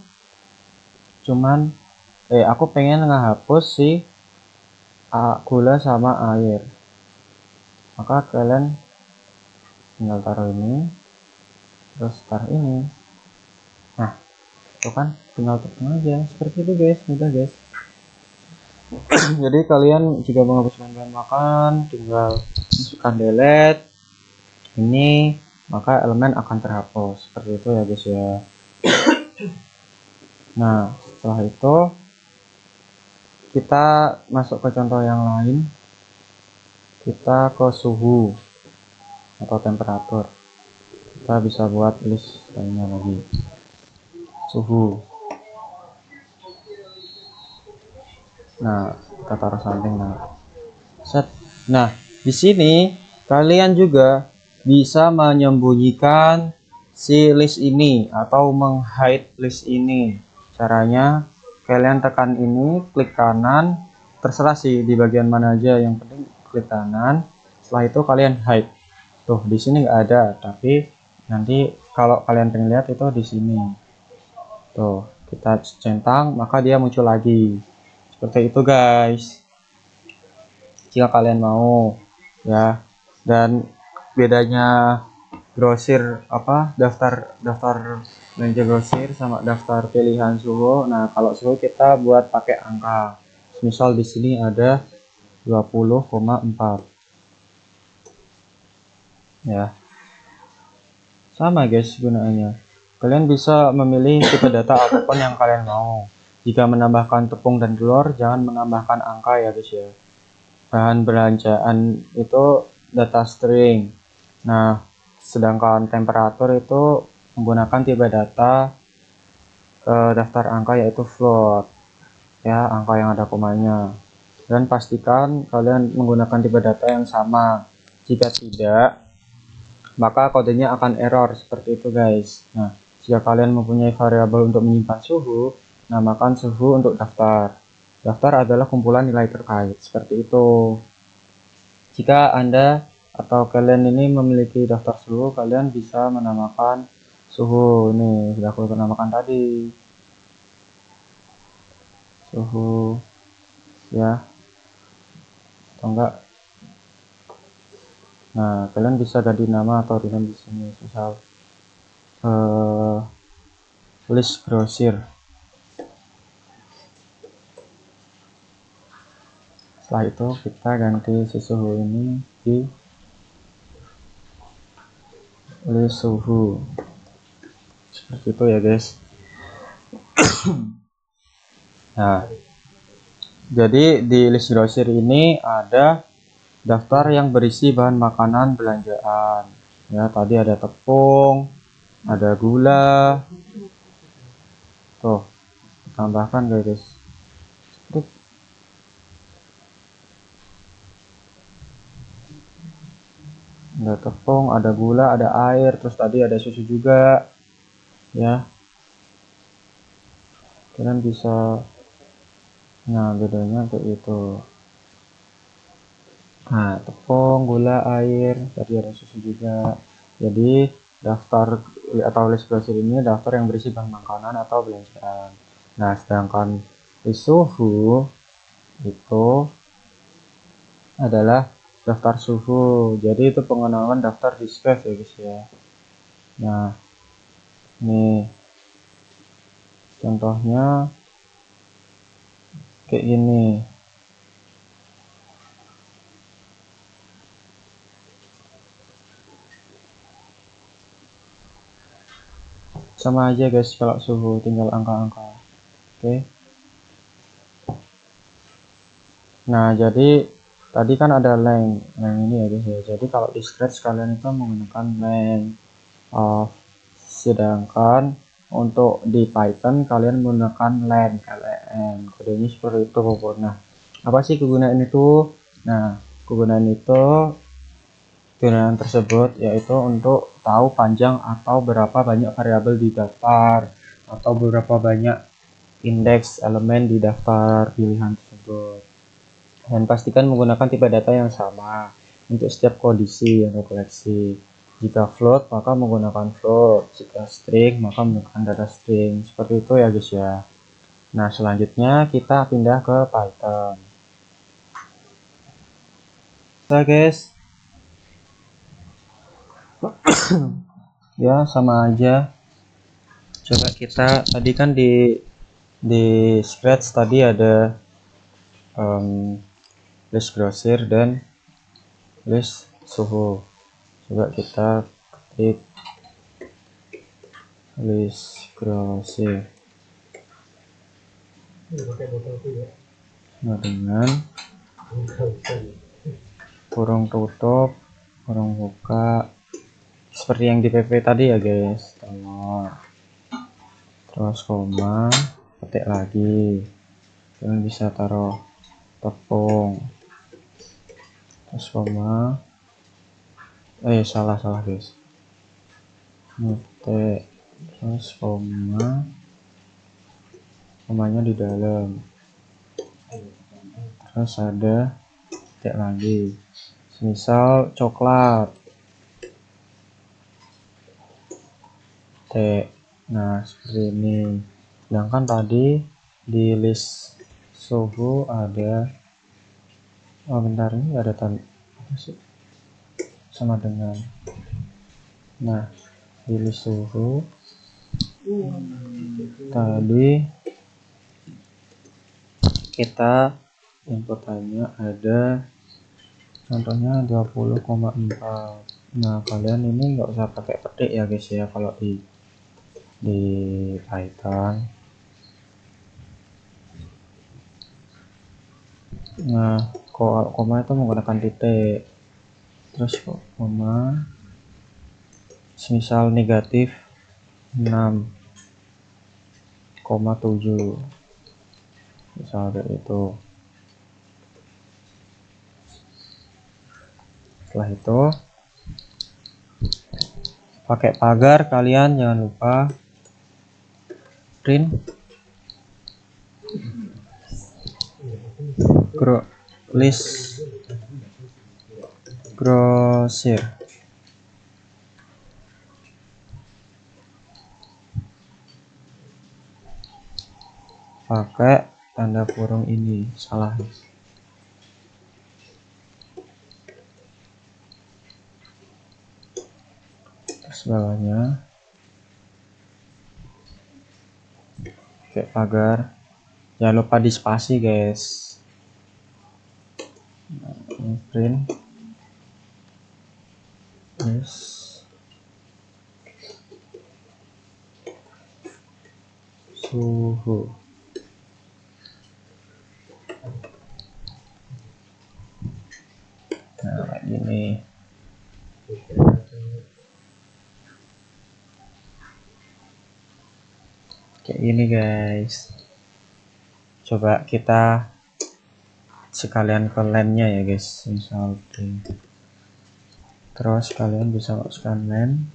ngehapus si gula sama air, maka kalian tinggal taruh ini terus taruh ini. Nah itu kan tinggal tepung aja seperti itu guys, mudah guys. Jadi kalian jika menghapus bahan makan tinggal masukkan delete ini, maka elemen akan terhapus seperti itu ya guys ya. Nah setelah itu kita masuk ke contoh yang lain, kita ke suhu atau temperatur. Kita bisa buat list lainnya lagi, suhu. Nah kita taruh samping. Set. Nah di sini kalian juga bisa menyembunyikan si list ini atau menghide list ini. Caranya kalian tekan ini, klik kanan, terserah sih di bagian mana aja, yang penting klik kanan. Setelah itu kalian hide. Tuh di sini nggak ada, tapi nanti kalau kalian pengen lihat itu di sini. Tuh kita centang maka dia muncul lagi. Seperti itu guys. Jika kalian mau ya. Dan bedanya grosir daftar belanja grosir sama daftar pilihan suhu. Nah kalau suhu kita buat pakai angka, misal di sini ada 20,4 ya, sama guys gunaannya. Kalian bisa memilih tipe data apapun yang kalian mau. Jika menambahkan tepung dan telur jangan menambahkan angka ya guys ya. Bahan belanjaan itu data string. Nah sedangkan temperatur itu menggunakan tipe data daftar angka yaitu float ya, angka yang ada komanya. Dan pastikan kalian menggunakan tipe data yang sama. Jika tidak maka kodenya akan error seperti itu guys. Nah jika kalian mempunyai variabel untuk menyimpan suhu, namakan suhu untuk daftar. Daftar adalah kumpulan nilai terkait seperti itu. Jika Anda atau kalian ini memiliki daftar suhu, kalian bisa menamakan suhu. Ini sudah aku namakan tadi, suhu ya, atau enggak. Nah kalian bisa ganti nama atau tulisan di sini, misal list grosir. Setelah itu kita ganti si suhu ini di list suhu seperti itu ya guys. Nah jadi di list grosir ini ada daftar yang berisi bahan makanan belanjaan ya. Tadi ada tepung, ada gula, tuh tambahkan guys. Ada tepung, ada gula, ada air, terus tadi ada susu juga ya. Kalian bisa, nah bedanya kayak itu. Nah tepung, gula, air, tadi ada susu juga. Jadi daftar atau list grosir ini daftar yang berisi bahan makanan atau belanjaan. Nah sedangkan list suhu itu adalah daftar suhu. Jadi itu pengenalan daftar diskret ya guys ya. Nah ini contohnya kayak gini. Sama aja guys kalau suhu, tinggal angka-angka. Oke. Nah jadi tadi kan ada length ini ya guys ya. Jadi kalau di scratch kalian itu menggunakan length of Sedangkan untuk di Python kalian menggunakan len, ln. Kodenya seperti itu. Nah, apa sih kegunaan itu? Nah, kegunaan tersebut yaitu untuk tahu panjang atau berapa banyak variabel di daftar, atau berapa banyak indeks elemen di daftar pilihan tersebut. Dan pastikan menggunakan tipe data yang sama untuk setiap kondisi yang koleksi. Jika float maka menggunakan float, jika string maka menggunakan data string. Seperti itu ya guys ya. Nah, selanjutnya kita pindah ke Python. Oke guys. Ya, sama aja. Coba kita tadi kan di scratch tadi ada list grosir dan list suhu. Coba kita ketik list grosir. Nah, dengan kurung tutup, kurung buka, seperti yang di PP tadi ya guys. Terus koma, ketik lagi. Kalian bisa taruh tepung. Terus koma. Salah guys. Ngetik. Terus koma. Komanya di dalam. Terus ada ketik lagi. Misal coklat. Nah, seperti ini. Sedangkan tadi di list suhu ada bentar, ini ada tanda apa sih? Sama dengan. Nah, di list suhu tadi kita inputannya ada contohnya 20,4. Nah, kalian ini nggak usah pakai petik ya guys ya kalau di Python. Nah, koma itu menggunakan titik. Terus koma misal negatif 6,7 misal kayak itu. Setelah itu pakai pagar, kalian jangan lupa print list grosir. Pakai tanda kurung ini, salah. Terus bawahnya pakai pagar. Jangan lupa di spasi guys. Nah, ini print suhu. Nah, kayak gini. Kayak gini guys. Coba kita sekalian ke len-nya ya guys. Misal terus kalian bisa masukkan len.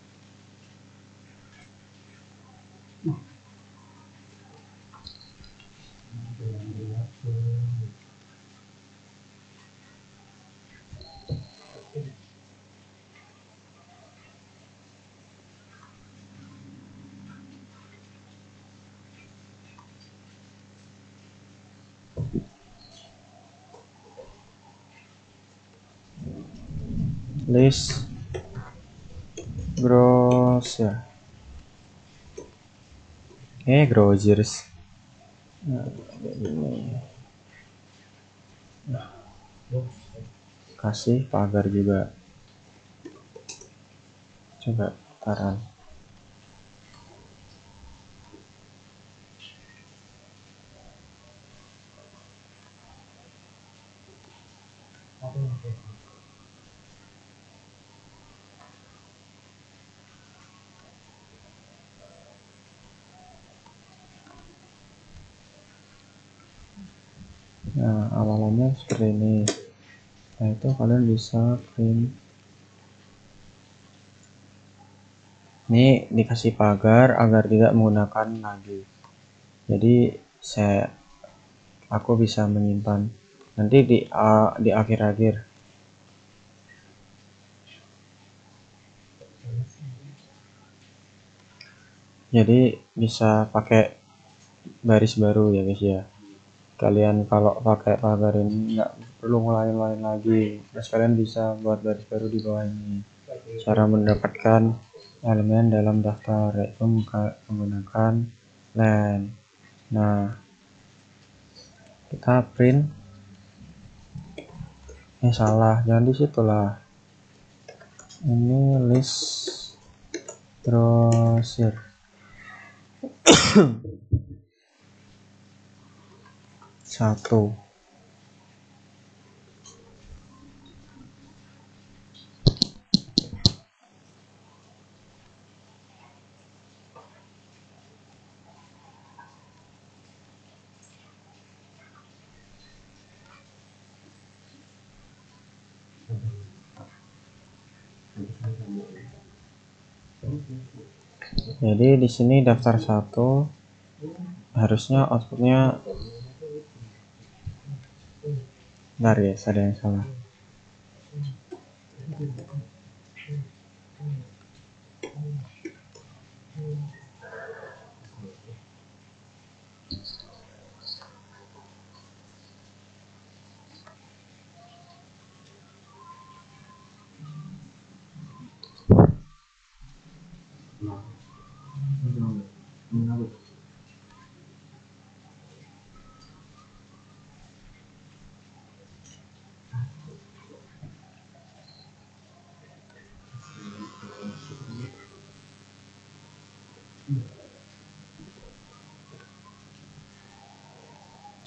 List grosir. Grosirs. Nah, kasih pagar juga. Coba taran. Nah, awalannya seperti ini. Nah, itu kalian bisa print. Ini dikasih pagar agar tidak menggunakan lagi. Jadi aku bisa menyimpan nanti di akhir-akhir. Jadi bisa pakai baris baru ya guys ya. Kalian kalau pakai pagar ini nggak perlu ngulain lagi. Terus kalian bisa buat baris baru di bawah ini. Cara mendapatkan elemen dalam daftar yaitu menggunakan len. Nah, kita print. Salah, jangan di situ lah. Ini list browser. Satu. Jadi di sini daftar satu, harusnya outputnya, bentar guys, ada yang salah.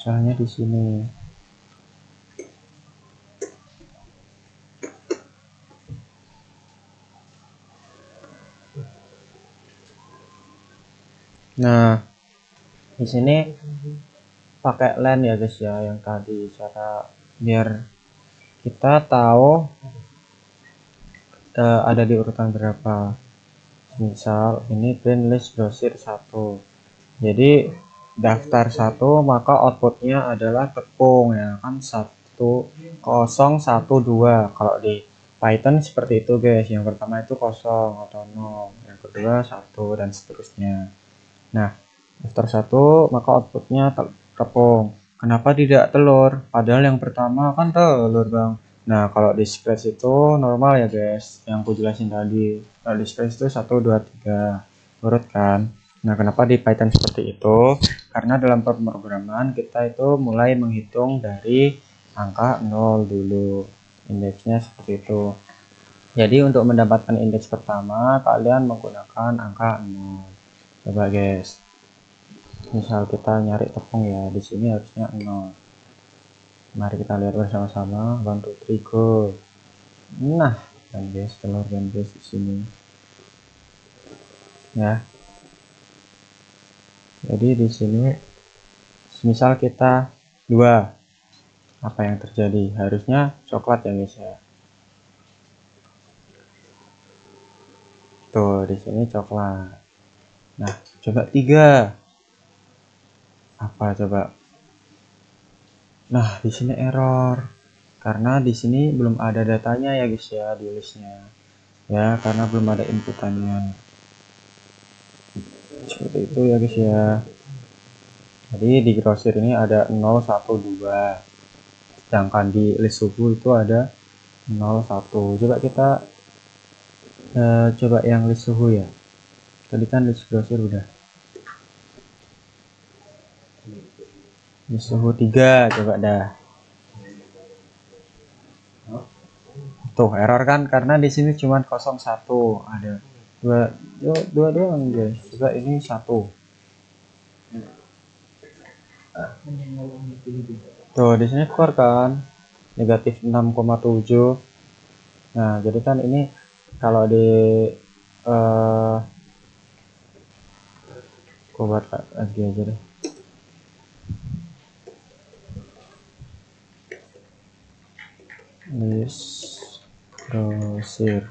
Soalnya di sini. Nah, di sini pakai len ya guys ya, yang tadi cara biar kita tahu ada di urutan berapa. Misal ini print list browser 1. Jadi daftar 1 maka outputnya adalah tepung ya kan, 1012. Kalau di Python seperti itu guys, yang pertama itu 0 atau 0, yang kedua 1 dan seterusnya. Nah, daftar 1 maka outputnya tepung. Kenapa tidak telur? Padahal yang pertama kan telur bang. Nah, kalau di Scratch itu normal ya guys, yang aku jelasin tadi. Kalau di Scratch itu 1, 2, 3 urut kan. Nah, kenapa di Python seperti itu? Karena dalam pemrograman kita itu mulai menghitung dari angka 0 dulu. Indeksnya seperti itu. Jadi untuk mendapatkan indeks pertama, kalian menggunakan angka 0. Coba guys. Misal kita nyari tepung ya, di sini harusnya 0. Mari kita lihat bersama-sama. 1, 2, 3, go. Nah, kan guys, telur kan guys di sini. Ya. Jadi di sini misal kita 2, apa yang terjadi? Harusnya coklat ya guys ya. Tuh, di sini coklat. Nah, coba 3. Apa coba? Nah, di sini error. Karena di sini belum ada datanya ya guys ya di listnya. Ya, karena belum ada inputannya. Seperti itu ya guys ya. Jadi di grosir ini ada 0, 1, 2, sedangkan di list suhu itu ada 0, 1. Coba kita coba yang list suhu ya. Tadi kan list grosir udah. List suhu 3, coba dah. Tuh error kan, karena di sini cuma 01, ada dua doang guys. Coba ini 1. Tuh di sini keluar kan negatif 6,7. Nah, jadi kan ini kalau di buat lagi aja deh. list grosir.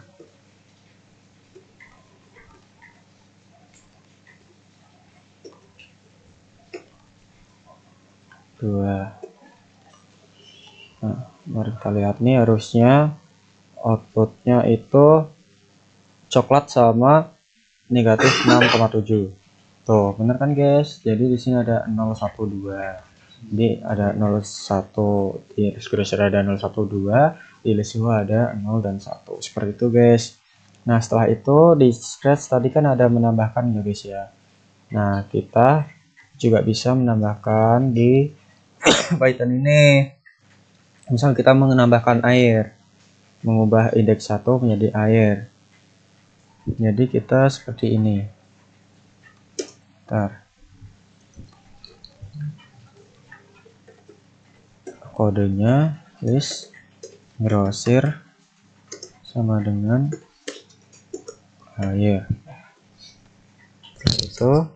Dua. Nah, mari kita lihat nih, harusnya outputnya itu coklat sama negatif 6,7. Tuh, bener kan guys? Jadi di sini ada 012. Jadi ada 01 di list grosir, ada 012, di list gua ada 0 dan 1. Seperti itu guys. Nah, setelah itu di scratch tadi kan ada menambahkan ya guys ya. Nah, kita juga bisa menambahkan di Python ini. Misal kita menambahkan air, mengubah indeks 1 menjadi air. Jadi kita seperti ini. Bentar. Kodenya list grosir sama dengan air. Itu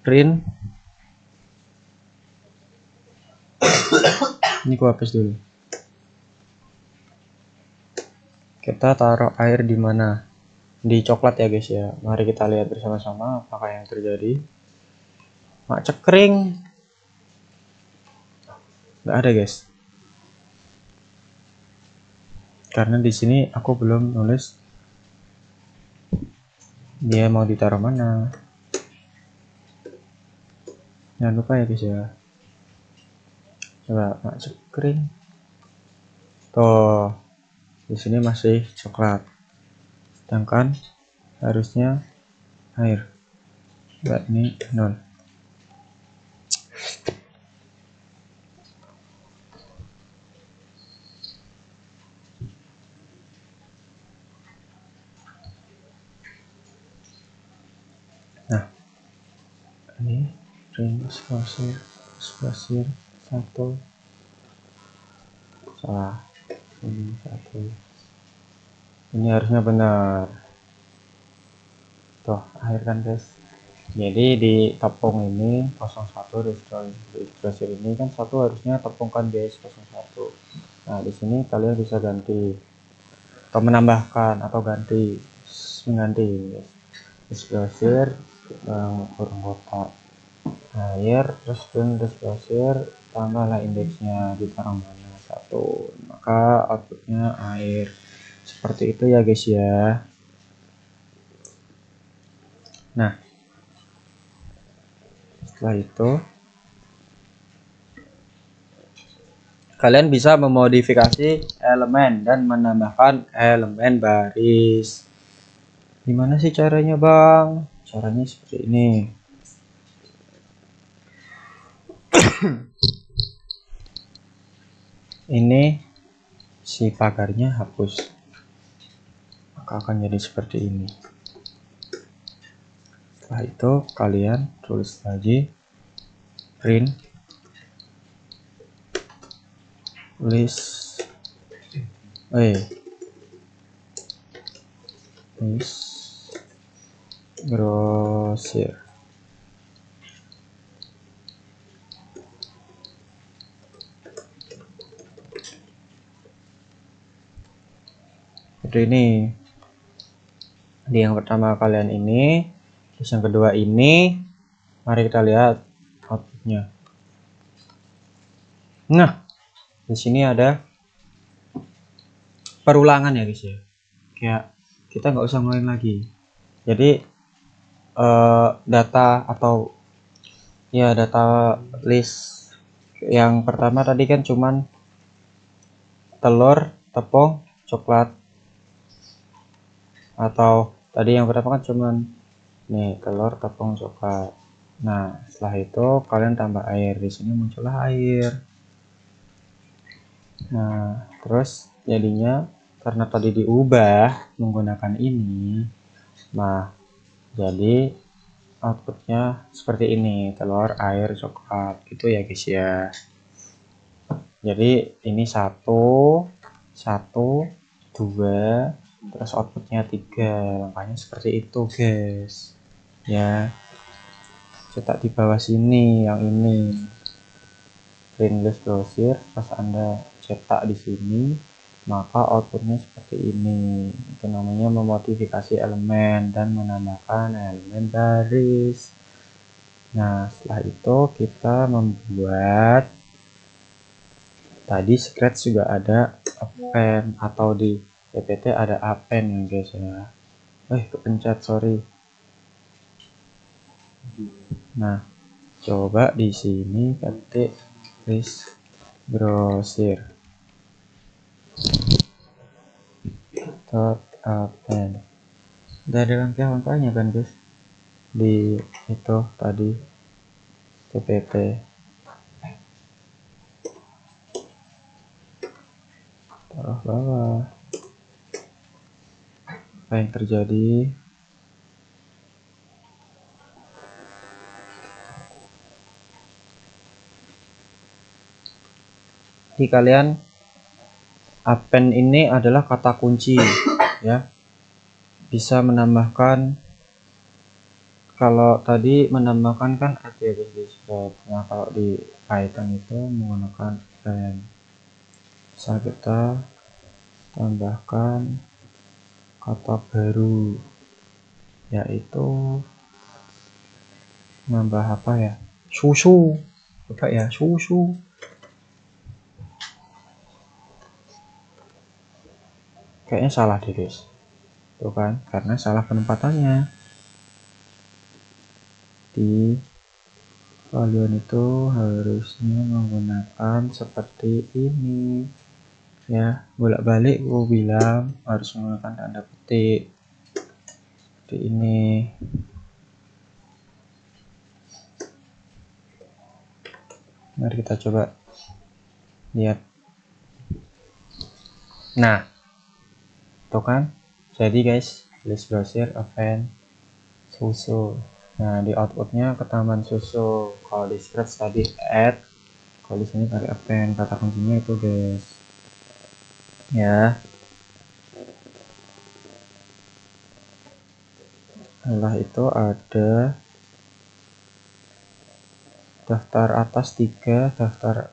print. Ini gua hapus dulu. Kita taruh air di mana? Di coklat ya guys ya. Mari kita lihat bersama-sama apakah yang terjadi. Mak cekring. Nggak ada guys. Karena di sini aku belum nulis dia mau ditaruh mana. Jangan lupa ya guys ya. Coba mak cekring. Tuh, di sini masih coklat. Sedangkan harusnya air. Enggak, ini 0. Nah, ini print grosir 1. Salah. Ini 1. Ini harusnya benar. Tuh, akhir kan guys. Jadi di tepung ini 01 grosir ini kan 1 harusnya tepung kan guys 01. Nah, di sini kalian bisa ganti atau menambahkan atau mengganti grosir kurung kotak air, terus grosir tambahlah indeksnya ditaruh mana 1, maka outputnya air. Seperti itu ya guys ya. Nah, setelah itu kalian bisa memodifikasi elemen dan menambahkan elemen baris. Gimana sih caranya bang? Caranya seperti ini. Ini si pagarnya hapus, maka akan jadi seperti ini. Setelah itu kalian tulis lagi print list grosir. Seperti ini. Di yang pertama kalian ini, terus yang kedua ini. Mari kita lihat outputnya. Nah, di sini ada perulangan ya guys ya. Kayak kita nggak usah ngulangin lagi. Jadi data atau ya data list yang pertama tadi kan cuman telur, tepung, coklat. Atau tadi yang pertama kan cuman nih telur, tepung, coklat. Nah, setelah itu kalian tambah air. Di sini muncullah air. Nah, terus jadinya karena tadi diubah menggunakan ini, nah jadi outputnya seperti ini, telur, air, coklat gitu ya guys ya. Jadi ini 1 1 2 terus outputnya 3. Langkahnya seperti itu guys ya. Cetak di bawah sini yang ini print list browser, pas Anda cetak di sini maka outputnya seperti ini. Itu namanya memodifikasi elemen dan menambahkan elemen baris. Nah setelah itu kita membuat, tadi Scratch juga ada append atau di PPT ada append guys ya. Kepencet, sorry. Nah coba di sini ketik list browser append. Udah ada langkah-langkahnya kan guys di itu tadi PPT. Taruh bawah. Apa yang terjadi? Di kalian append ini adalah kata kunci ya. Bisa menambahkan, kalau tadi menambahkan kan ada ya guys di Scratch. Nah kalau di Python itu menggunakan append. Bisa kita tambahkan kata baru, yaitu nambah apa ya, susu. Coba ya, susu. Kayaknya salah deh guys, tuh kan, karena salah penempatannya. Di kalian itu harusnya menggunakan seperti ini ya, bolak-balik gue bilang harus menggunakan tanda petik seperti ini. Mari kita coba lihat. Nah tuh kan jadi guys, list browser append susu. Nah di outputnya ketaman susu. Kalau di Scratch tadi add, kalau di sini pakai append. Kata kuncinya itu guys ya. Setelah itu ada daftar atas 3, daftar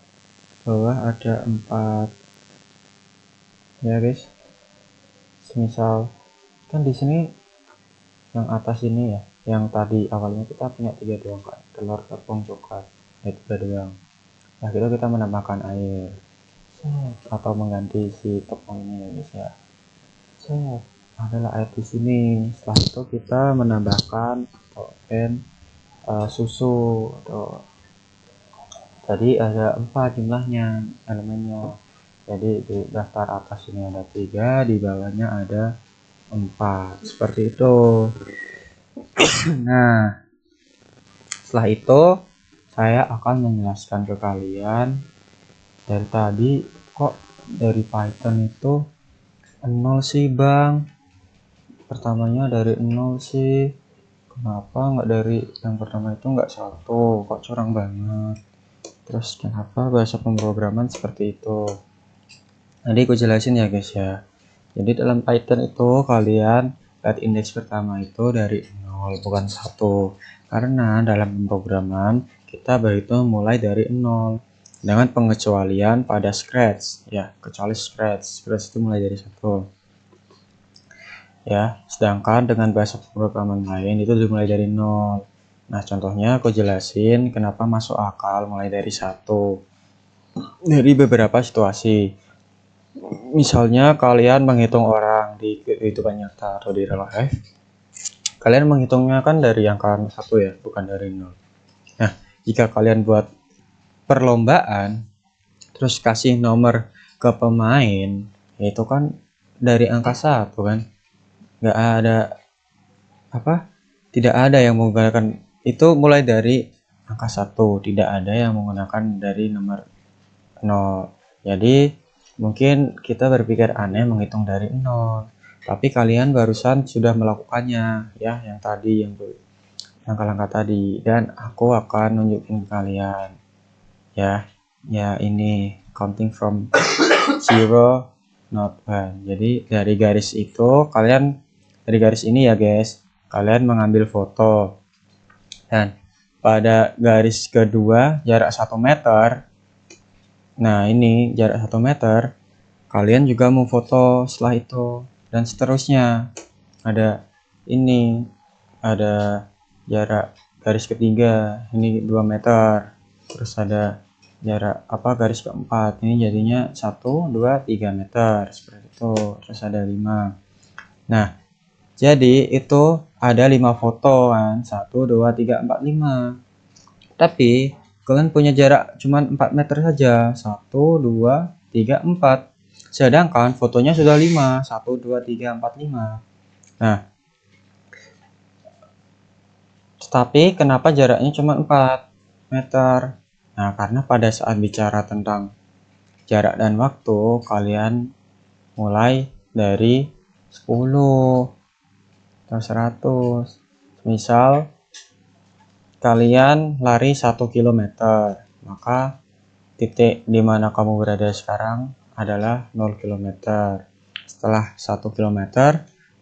bawah ada 4 ya guys. Misal kan di sini yang atas ini ya, yang tadi awalnya kita punya 3 doang kan, telur, tepung, coklat, 3 doang. Nah gitu kita menambahkan air atau mengganti si tepung ini ya guys ya. Adalah air di sini. Setelah itu kita menambahkan susu. Atau tadi ada 4 jumlahnya elemennya. Jadi di daftar atas ini ada 3, di bawahnya ada 4, seperti itu. Nah setelah itu saya akan menjelaskan ke kalian. Dari tadi kok dari Python itu 0 sih bang, pertamanya dari 0 sih, kenapa nggak dari yang pertama itu nggak 1, kok curang banget. Terus kenapa bahasa pemrograman seperti itu? Nanti aku jelasin ya guys ya. Jadi dalam Python itu kalian lihat indeks pertama itu dari 0 bukan 1. Karena dalam pemrograman kita berhitung mulai dari 0. Dengan pengecualian pada Scratch ya, kecuali Scratch itu mulai dari 1. Ya, sedangkan dengan bahasa pemrograman lain itu dimulai dari 0. Nah, contohnya aku jelasin kenapa masuk akal mulai dari 1. Dari beberapa situasi. Misalnya kalian menghitung orang di kehidupan nyata atau di real life, kalian menghitungnya kan dari angka 1 ya, bukan dari 0. Nah jika kalian buat perlombaan terus kasih nomor ke pemain, itu kan dari angka 1 kan, nggak ada apa, tidak ada yang menggunakan itu mulai dari angka 1, tidak ada yang menggunakan dari nomor 0. Jadi mungkin kita berpikir aneh menghitung dari 0, tapi kalian barusan sudah melakukannya ya, yang tadi, yang langkah-langkah tadi, dan aku akan nunjukin kalian ya ini counting from 0 not 1. Jadi dari garis itu dari garis ini ya guys, kalian mengambil foto. Dan pada garis kedua jarak 1 meter. Nah, ini jarak 1 meter. Kalian juga mau foto setelah itu dan seterusnya. Ada jarak garis ketiga ini 2 meter. Terus ada jarak garis keempat ini jadinya 1 2 3 meter seperti itu. Terus ada 5. Nah, jadi itu ada 5 foto kan, 1 2 3 4 5. Tapi kalian punya jarak cuma 4 meter saja, 1 2 3 4. Sedangkan fotonya sudah 5, 1 2 3 4 5. Nah, tapi kenapa jaraknya cuma 4 meter? Nah, karena pada saat bicara tentang jarak dan waktu, kalian mulai dari 10 atau 100. Misal kalian lari 1 km, maka titik di mana kamu berada sekarang adalah 0 km. Setelah 1 km,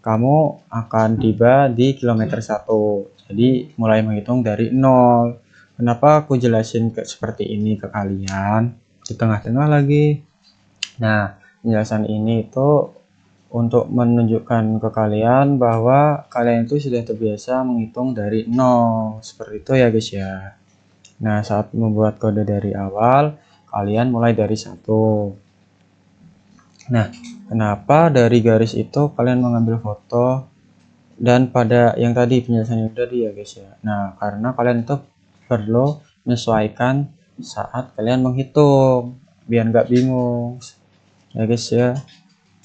kamu akan tiba di kilometer 1. Jadi mulai menghitung dari 0. Kenapa aku jelasin seperti ini ke kalian di tengah-tengah lagi? Nah, penjelasan ini itu untuk menunjukkan ke kalian bahwa kalian itu sudah terbiasa menghitung dari 0. Seperti itu ya guys ya. Nah, saat membuat kode dari awal, kalian mulai dari 1. Nah, kenapa dari garis itu kalian mengambil foto dan pada yang tadi penjelasan yang tadi ya guys ya. Nah, karena kalian itu perlu menyesuaikan saat kalian menghitung biar nggak bingung ya guys ya.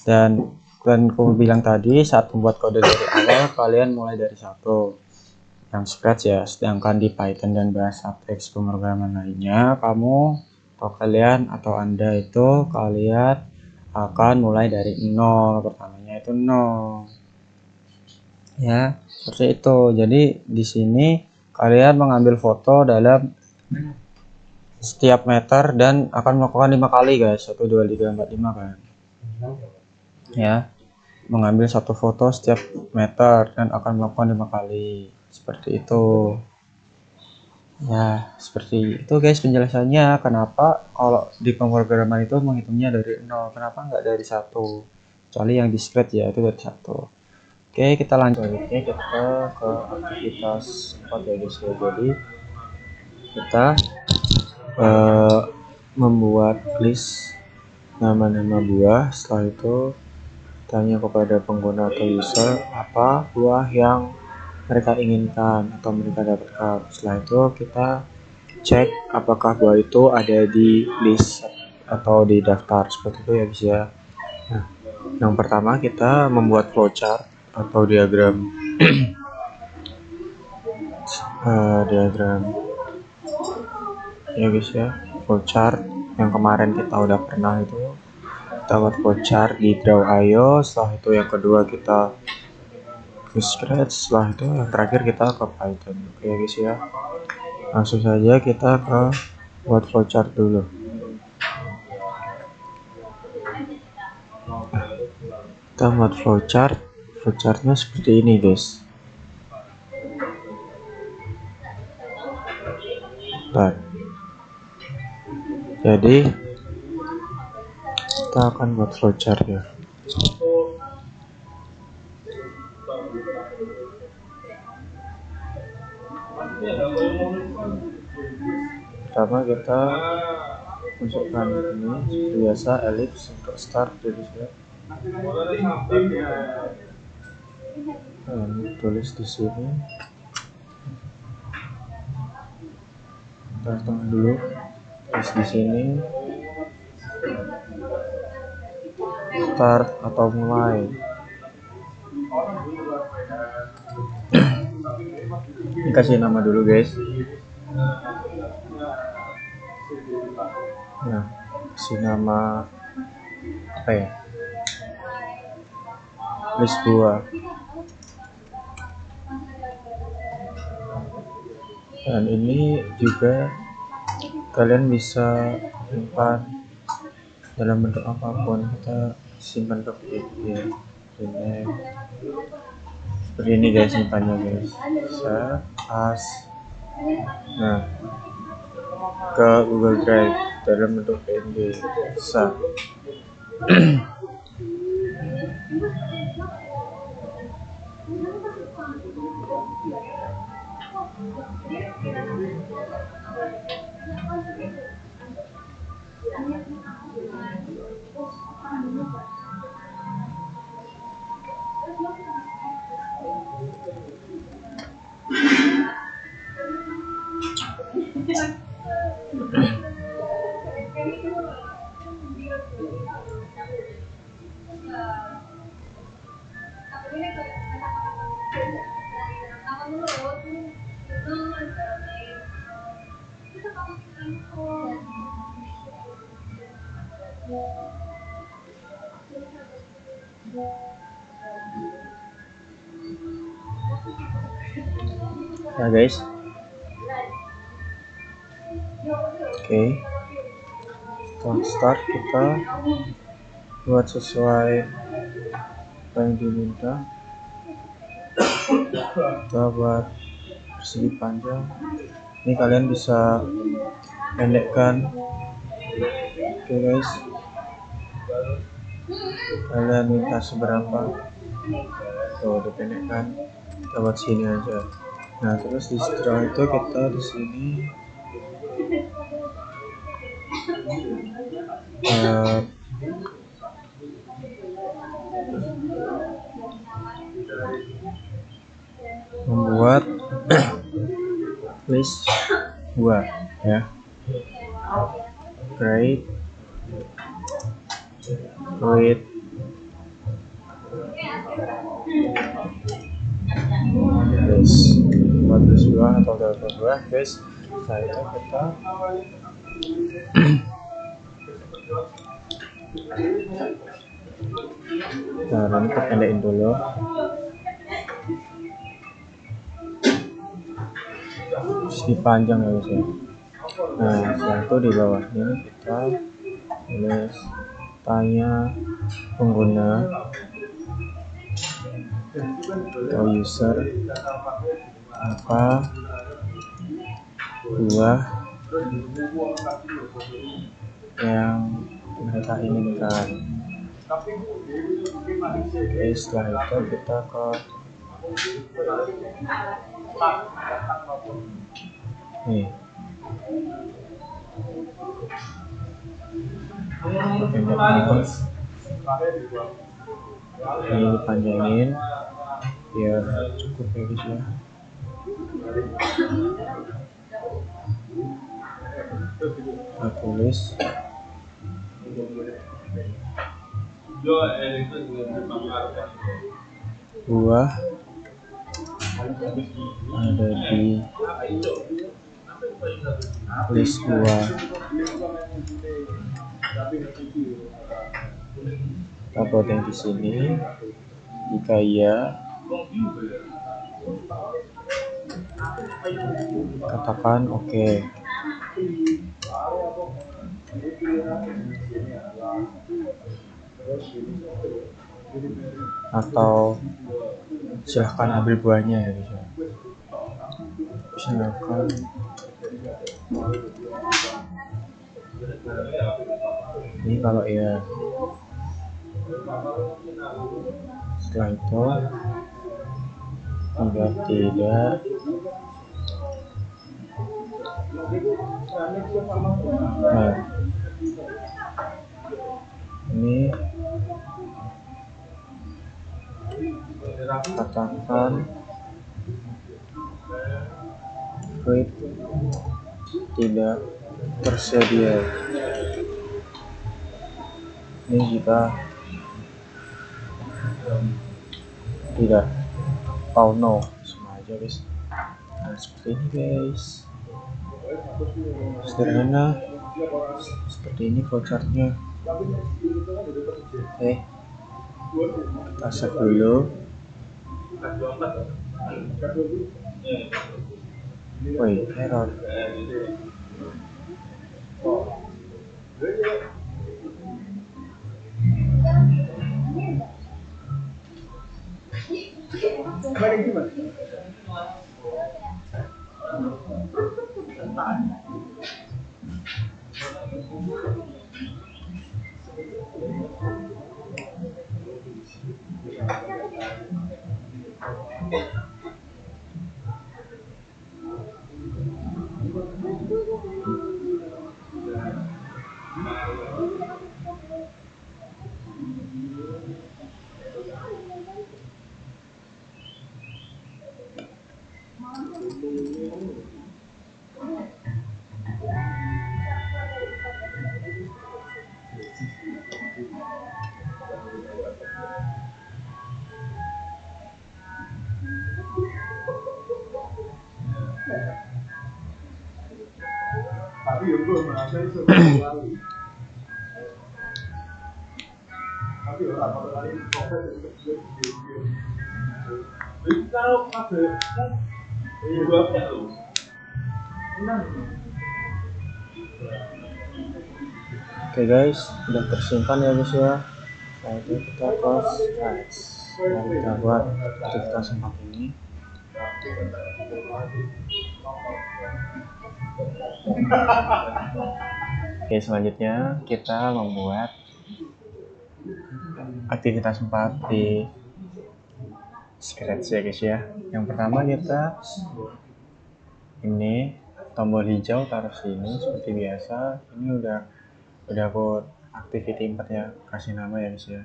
Dan aku bilang tadi saat membuat kode dari awal kalian mulai dari 1 yang scratch ya, sedangkan di Python dan bahasa teks pemrograman lainnya kalian atau anda itu kalian akan mulai dari 0. Pertamanya itu 0 ya, seperti itu. Jadi di sini kalian mengambil foto dalam setiap meter dan akan melakukan 5 kali guys, 1 2 3 4 5 kan ya, mengambil satu foto setiap meter dan akan melakukan 5 kali seperti itu ya. Seperti itu guys penjelasannya kenapa kalau di pemrograman itu menghitungnya dari 0, kenapa nggak dari 1, kecuali yang discrete ya itu dari 1. Oke, kita lanjut. Oke, kita ke aktivitas 4 ya guys ya. Jadi kita membuat list nama-nama buah. Setelah itu tanya kepada pengguna atau user apa buah yang mereka inginkan atau mereka dapatkan. Setelah itu kita cek apakah buah itu ada di list atau di daftar seperti itu ya guys ya. Nah, yang pertama kita membuat flowchart atau diagram diagram ya guys ya, flowchart yang kemarin kita udah pernah itu kita buat flowchart di Draw.io. Setelah itu yang kedua kita ke Scratch, setelah itu yang terakhir kita ke Python. Oke guys ya, langsung saja kita ke buat flowchart dulu. Kita buat flowchartnya seperti ini guys. Jadi kita akan buat flowchart ya. Pertama kita masukkan ini seperti biasa ellipse untuk start jadi saya tulis di sini. Kita tunggu dulu, terus di sini start atau mulai. Kasih nama dulu guys. Nah, kasih nama apa ya, list buah. Dan ini juga kalian bisa simpan dalam bentuk apapun. Kita simpan ke PDF ini. Seperti ini guys simpannya guys. As nah ke Google Drive dalam bentuk PNG bisa. Nah guys, oke, setelah start kita buat sesuai apa yang diminta. Kita buat persegi panjang. Ini kalian bisa pendekkan. Oke guys, kalian minta seberapa, tuh dipendekkan. Kita buat sini aja. Nah terus setelah itu kita di sini membuat list gua ya. Create list buat list gua atau data gua guys. Setelah itu kita nah ini kita pendekin dulu. Terus dipanjang ya guys ya. Nah setelah itu di bawahnya kita tulis tanya pengguna atau user apa buah yang mereka inginkan. Oke, setelah itu kita ke nih ini dipanjangin biar cukup ya guys ya. Kita tulis buah ada di list buah. Kita buat yang di sini. Jika iya, katakan oke. Atau silahkan ambil buahnya ya guys. Silahkan ini kalau ya. Setelah itu jika tidak nah ini katakan fruit tidak tersedia. Ini jika tidak, oh no, semua aja guys. Nah seperti ini guys, sederhana seperti ini flowchartnya. Oke, kita save dulu. Woi, error. Oke guys, udah tersimpan ya guys ya. Nah itu kita close guys. Dan kita buat aktivitas 4 ini. Oke, selanjutnya kita membuat aktivitas 4 di Scratch ya guys ya. Yang pertama kita ini tombol hijau taruh sini seperti biasa. Ini udah aku activity 4 ya, kasih nama ya guys ya.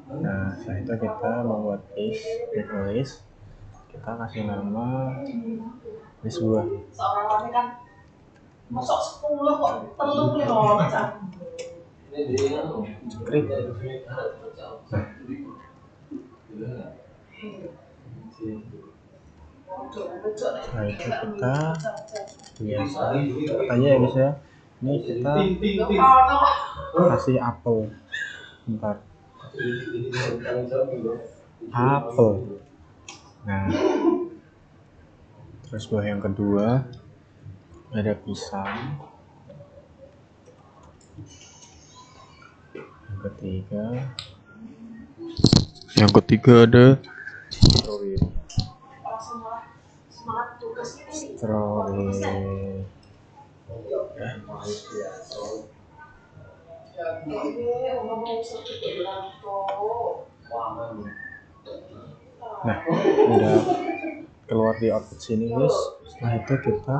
Nah setelah itu kita membuat list, kita kasih nama list buah. Masuk 10 kok, telur nih loh aja. Cekrip. Nah itu kita biasa tanya ya guys ya. Ini kita kasih apel. Bentar. Apel. Nah. Terus buah yang kedua ada pisang. Yang ketiga ada strawberry. Nah, udah keluar di output sini guys. Setelah itu kita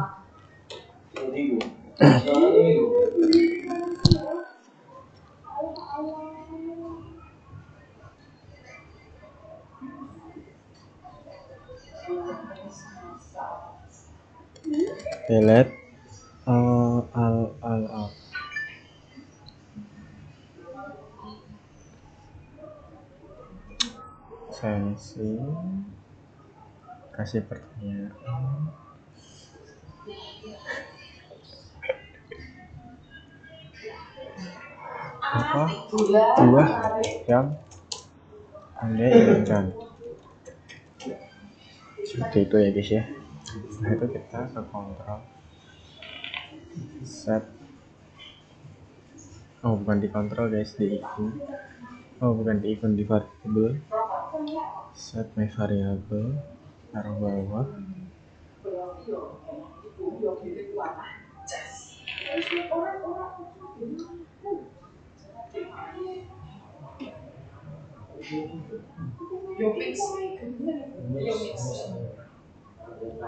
delete al sensi, kasih pertanyaan apa buah yang Anda inginkan, seperti itu ya guys ya. Nah itu kita ke kontrol set, bukan di kontrol guys, di icon, bukan di icon, di variable, set my variable, taruh bawah.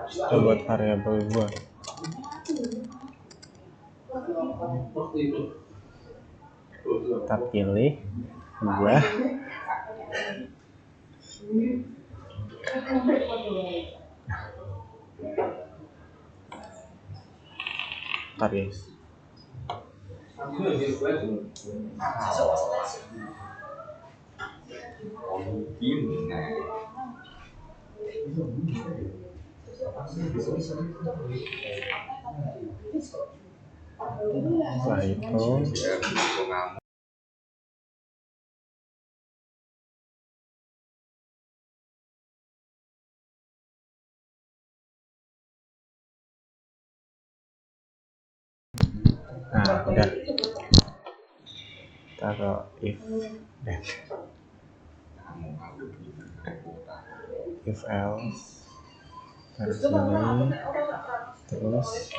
Kita buat variabel buah. Kita pilih buah. Ntar guys. Setelah itu nah udah taruh if then if else garis ini, terus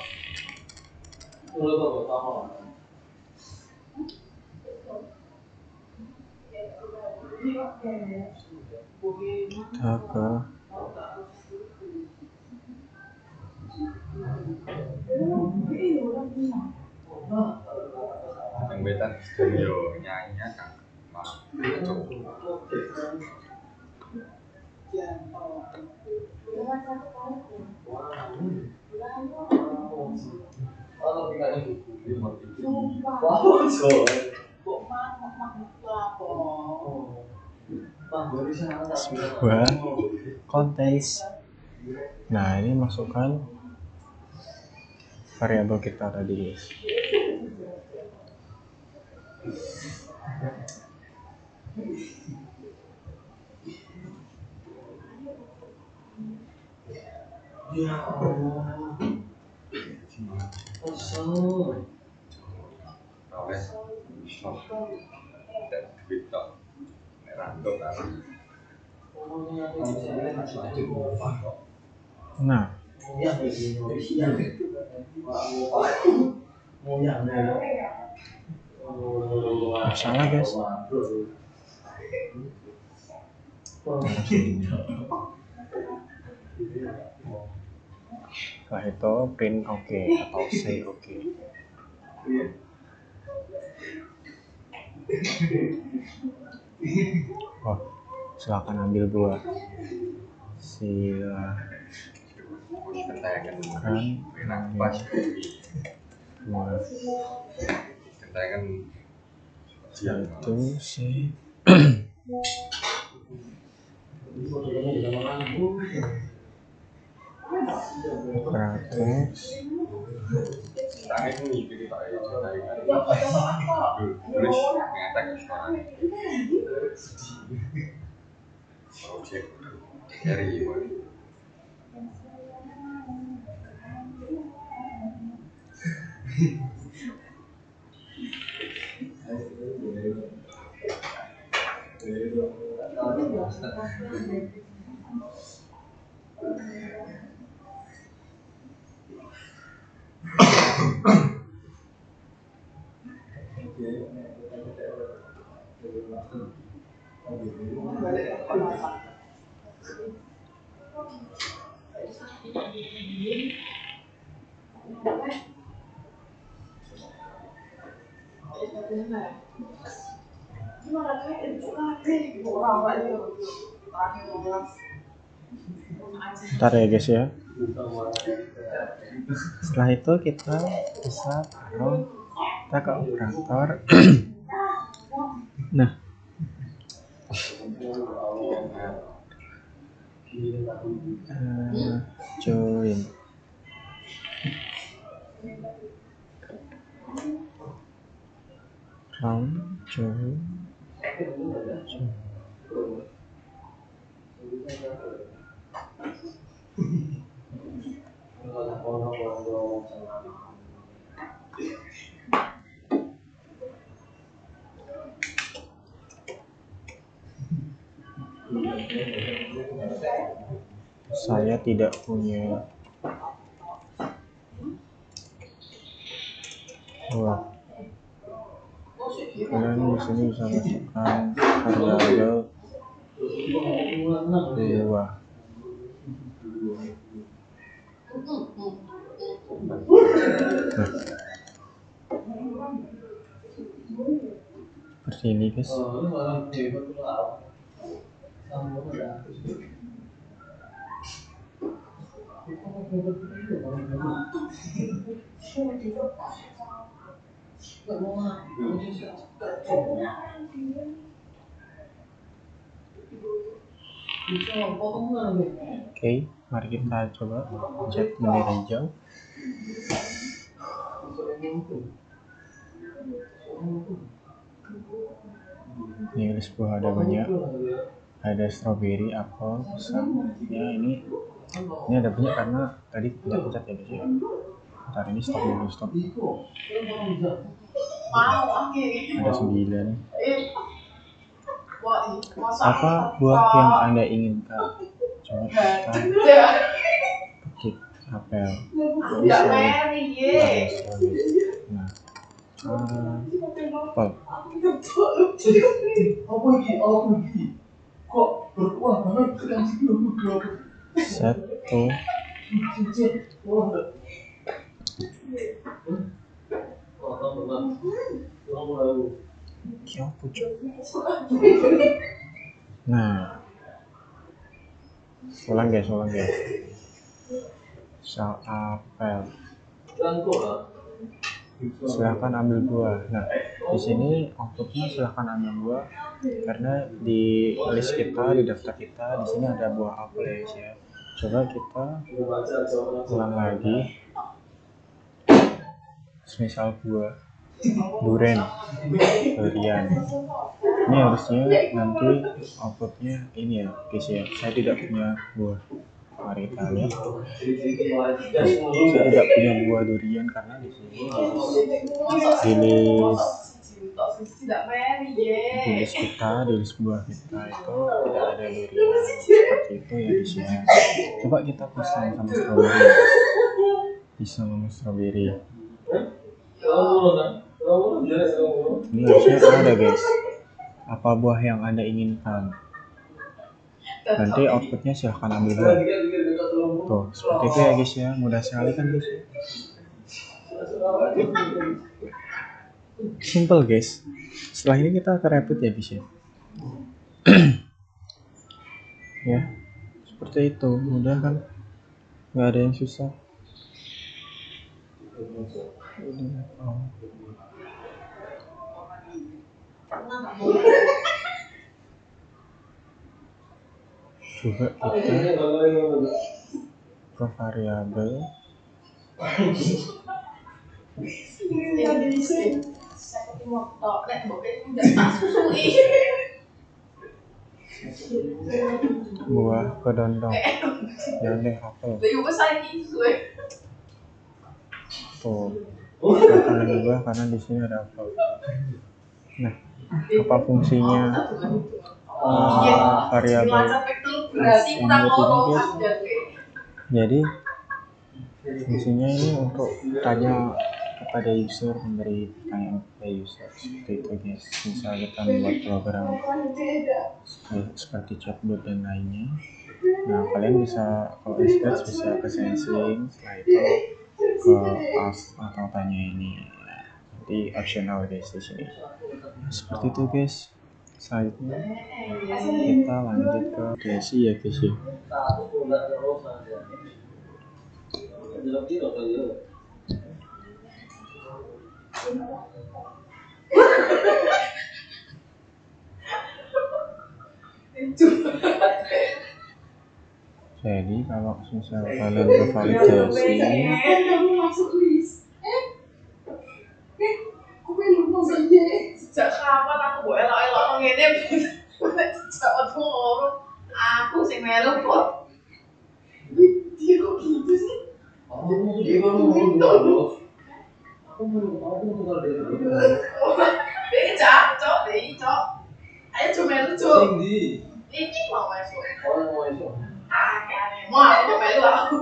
kita ke yang beta studio nyanyinya kan sebuah kontes. Nah, ini masukkan variabel kita tadi, guys. ya Allah kosong oleh stop dan TikTok random kan. Nah, salah guys. Setelah itu print oke atau say oke. Oh, silakan ambil buah. Silakan pas buah. kita kan Itu sih. Praktek tangan ini jadi pak ya tulis ngetek ke sekolah project dari Bentar ya guys ya. Setelah itu kita bisa taruh kita ke operator. Nah, join. Join. Saya tidak punya buah. Kalian di sini bisa masukkan variabel buah. Seperti ini guys. Oke, mari kita coba pencet bendera hijau. Ini list buah ada banyak. Ada strawberry, apel, pisang. Ya ini ada banyak karena tadi pencet-pencet ya guys ya. Ntar ini stop dulu, stop. Ada 9. Apa buah yang Anda inginkan? coba kita ketik apel. Nggak bisa ya. Nah, apel. Kok berkuah banget sedang Satu. Kyo pucuk. Nah, ulang guys. Sel apel. Silahkan ambil buah. Nah, di sini outputnya silahkan ambil buah karena di list kita, di daftar kita, di sini ada buah apel ya guys ya. Coba kita ulang lagi. Misal buah durian. Ini harusnya nanti outputnya ini ya guys ya. Saya tidak punya buah. Mari kita lihat. Saya tidak punya buah durian karena di sini di list kita, di list buah kita itu tidak ada durian. Seperti itu ya guys ya. Coba kita pisang sama strawberry. Pisang sama strawberry. Ini harusnya ada guys. Apa buah yang Anda inginkan? Nanti outputnya silahkan ambil buah. Tuh, seperti itu ya guys ya. Mudah sekali kan guys. Simple guys. Setelah ini kita akan repeat ya guys ya. Ya, seperti itu. Mudah kan? Nggak ada yang susah. Coba kita ke variabel buah kedondong dondeng apel. Tuh, akan ada buah karena di sini ada apel. Nah, apa fungsinya variabel input ini guys? Jadi fungsinya ini untuk tanya kepada user, memberi pertanyaan kepada user seperti itu guys. Misal kita membuat program seperti chatbot dan lainnya. Nah, kalian bisa kalau scratch bisa ke sensing, setelah itu ke ask atau tanya ini. Nanti optional guys di sini. Seperti itu guys. Selanjutnya kita lanjut ke Desi ya guys ya. Jadi kalau misal kalian bervalidasi sejak kapan aku boleh elok-elok ngene sejak waktu ngurus aku sing melu kok dia kok gitu sih dia dia cok ayo cuma melu cok ini mau masuk kan mau aku melu aku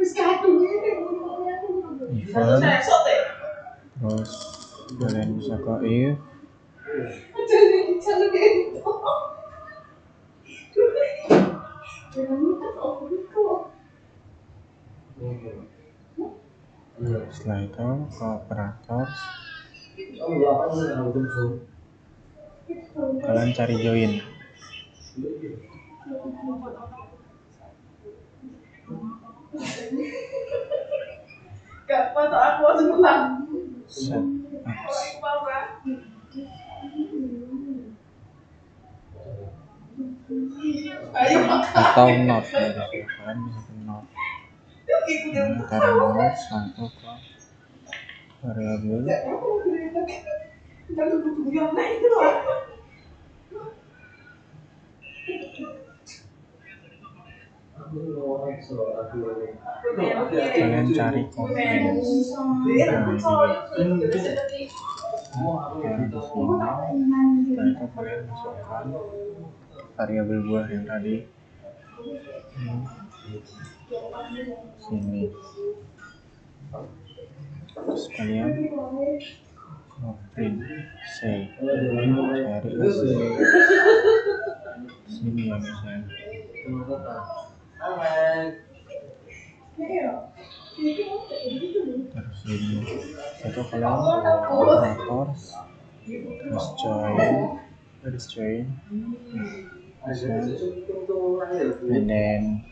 wis kadung ini terus kalian bisa ke if setelah itu ke operator kalian cari join. Kapan aku harus pulang? Set Ayo atau not ya guys ya. Kalian bisa ke not. Ini taruh not sampai ke variabel kalian cari komen di sini. Setelah itu kalian masukkan variabel buah yang tadi sini. Terus kalian print say, cari sini ya guys ya. Terus ini itu kalian operators, terus join, and then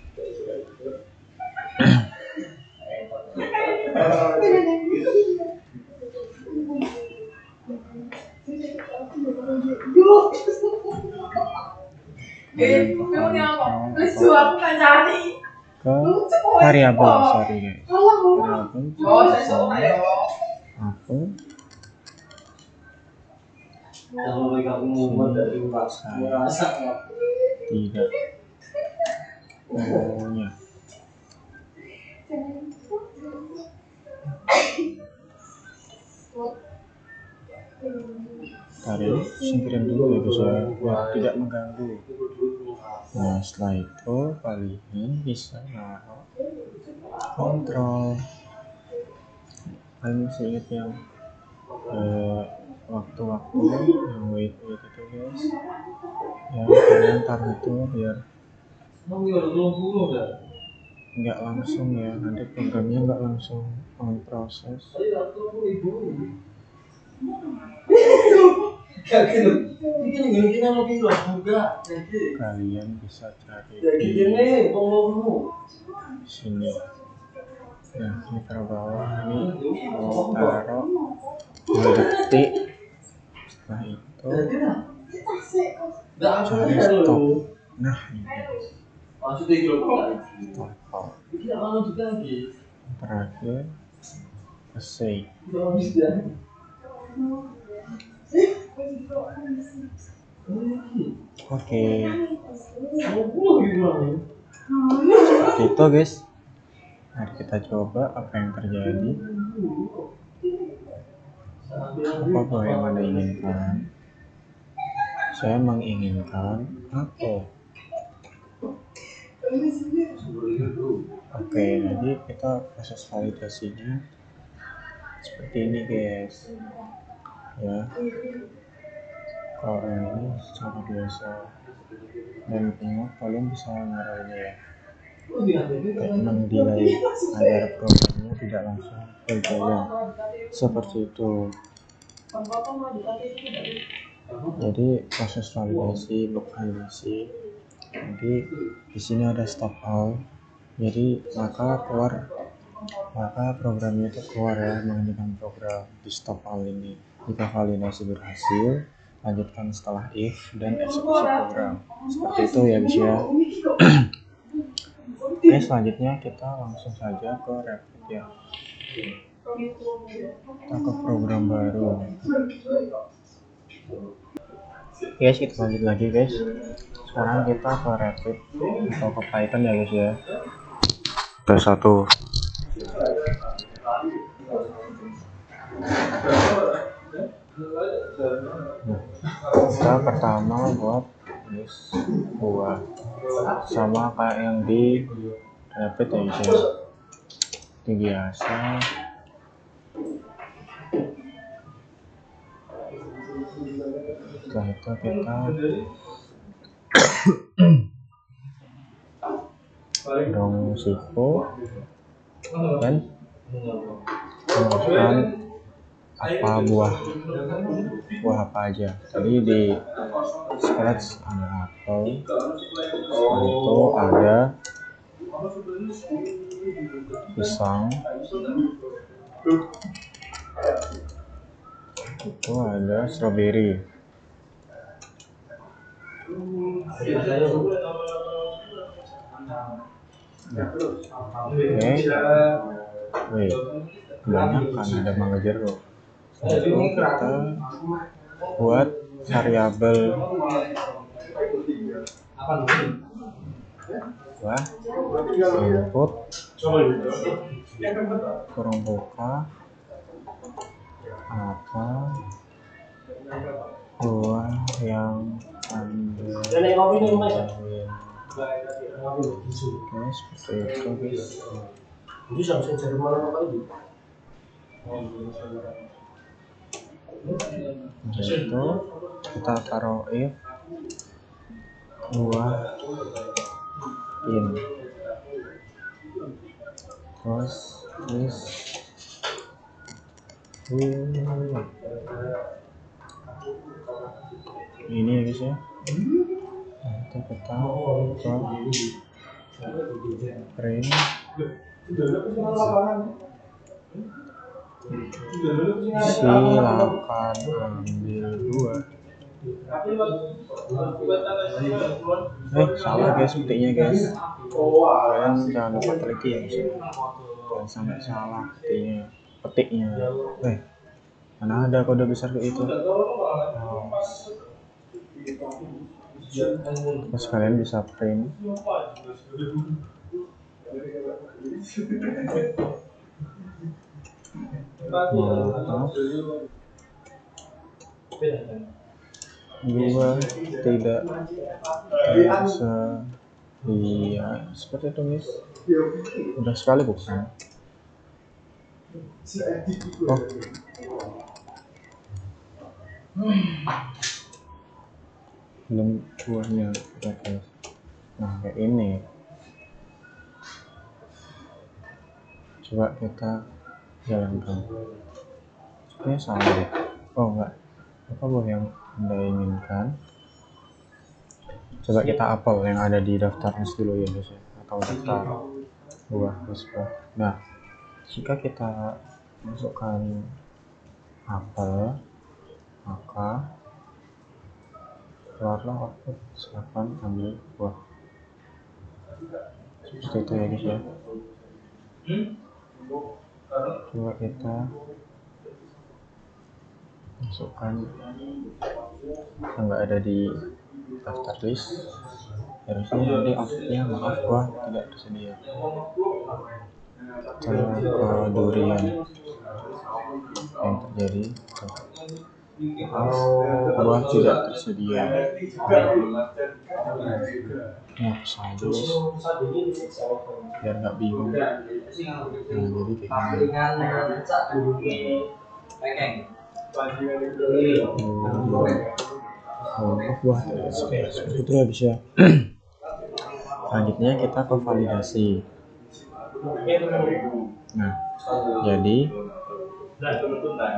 Lucu aku kan cari. ke variabel, sorry guys, variabel Oh, sesuk ayo. aku saya tidak punya. Tarik singkirin dulu ya guys ya, biar tidak mengganggu. Nah setelah itu kalian bisa naruh kontrol. Kalian masih ingat yang waktu-waktu yang wait itu guys, ya kalian taruh itu biar nggak langsung ya, nanti programnya nggak langsung proses. Kalian bisa cari di sini. Nah ini taruh bawah, ini mau taruh 2 detik. Setelah itu cari stop. Nah ini stop. Terakhir save. Oke, seperti itu guys. Mari kita coba apa yang terjadi. Apa yang Anda inginkan? Saya menginginkan apa? Oke, jadi kita proses validasinya seperti ini guys. Ya, kalau ini secara biasa, dan ingat kalian bisa naruh ini ya, mendelay agar programnya tidak langsung berjalan seperti itu. Jadi proses validasi, block validasi. Jadi di sini ada stop all. Jadi maka programnya itu keluar ya, menghentikan program di stop all ini. Jika validasi berhasil, lanjutkan setelah if dan eksekusi program. Seperti itu ya guys ya. Oke, selanjutnya kita langsung saja ke Rapid ya. Kita ke program baru. Guys, kita lanjut lagi guys. Sekarang kita ke Rapid atau ke Python ya guys ya. Tes 1. Kita pertama buat list buah sama kayak yang di Rapid ya guys ya. Ini biasa. Setelah itu kita dong siku dan memasukkan apa buah apa aja. Tadi di scratch ada apel, setelah itu ada pisang, itu ada strawberry. Oke, wait, banyak kan ada mangga jeruk. Lalu kita buat variabel input kurung buka apa buah yang Anda inginkan. Oke, seperti itu guys. Itu sampai Jerman apa itu? Gitu kita taruh if buah in terus ini ya guys ya. Nah, itu kita buka print silakan ambil dua. Salah guys petiknya guys. Kalian jangan lupa teliti ya guys. Jangan sampai salah petiknya. Mana ada kode besar kayak itu. Terus kalian bisa print. Maaf, gua tidak bisa. Iya, seperti itu guys. Udah sekali bukan? Oh. Belum buahnya guys. Nah kayak ini. Coba kita jalankan. Ini salah deh. Oh enggak. Apa buah yang Anda inginkan? Coba kita apel yang ada di daftar list dulu ya guys ya. Atau daftar buah vespa. Nah, jika kita masukkan apel, maka keluarlah output silakan ambil buah. Seperti itu ya guys ya. Coba kita masukkan yang nggak ada di daftar list. Harusnya nanti outputnya maaf buah tidak tersedia. Kita ke durian yang terjadi. Maaf buah tidak tersedia. Saja biar nggak bingung. Nah jadi kayak gini. Buah seperti itu ya bisa. Selanjutnya kita ke validasi. Nah jadi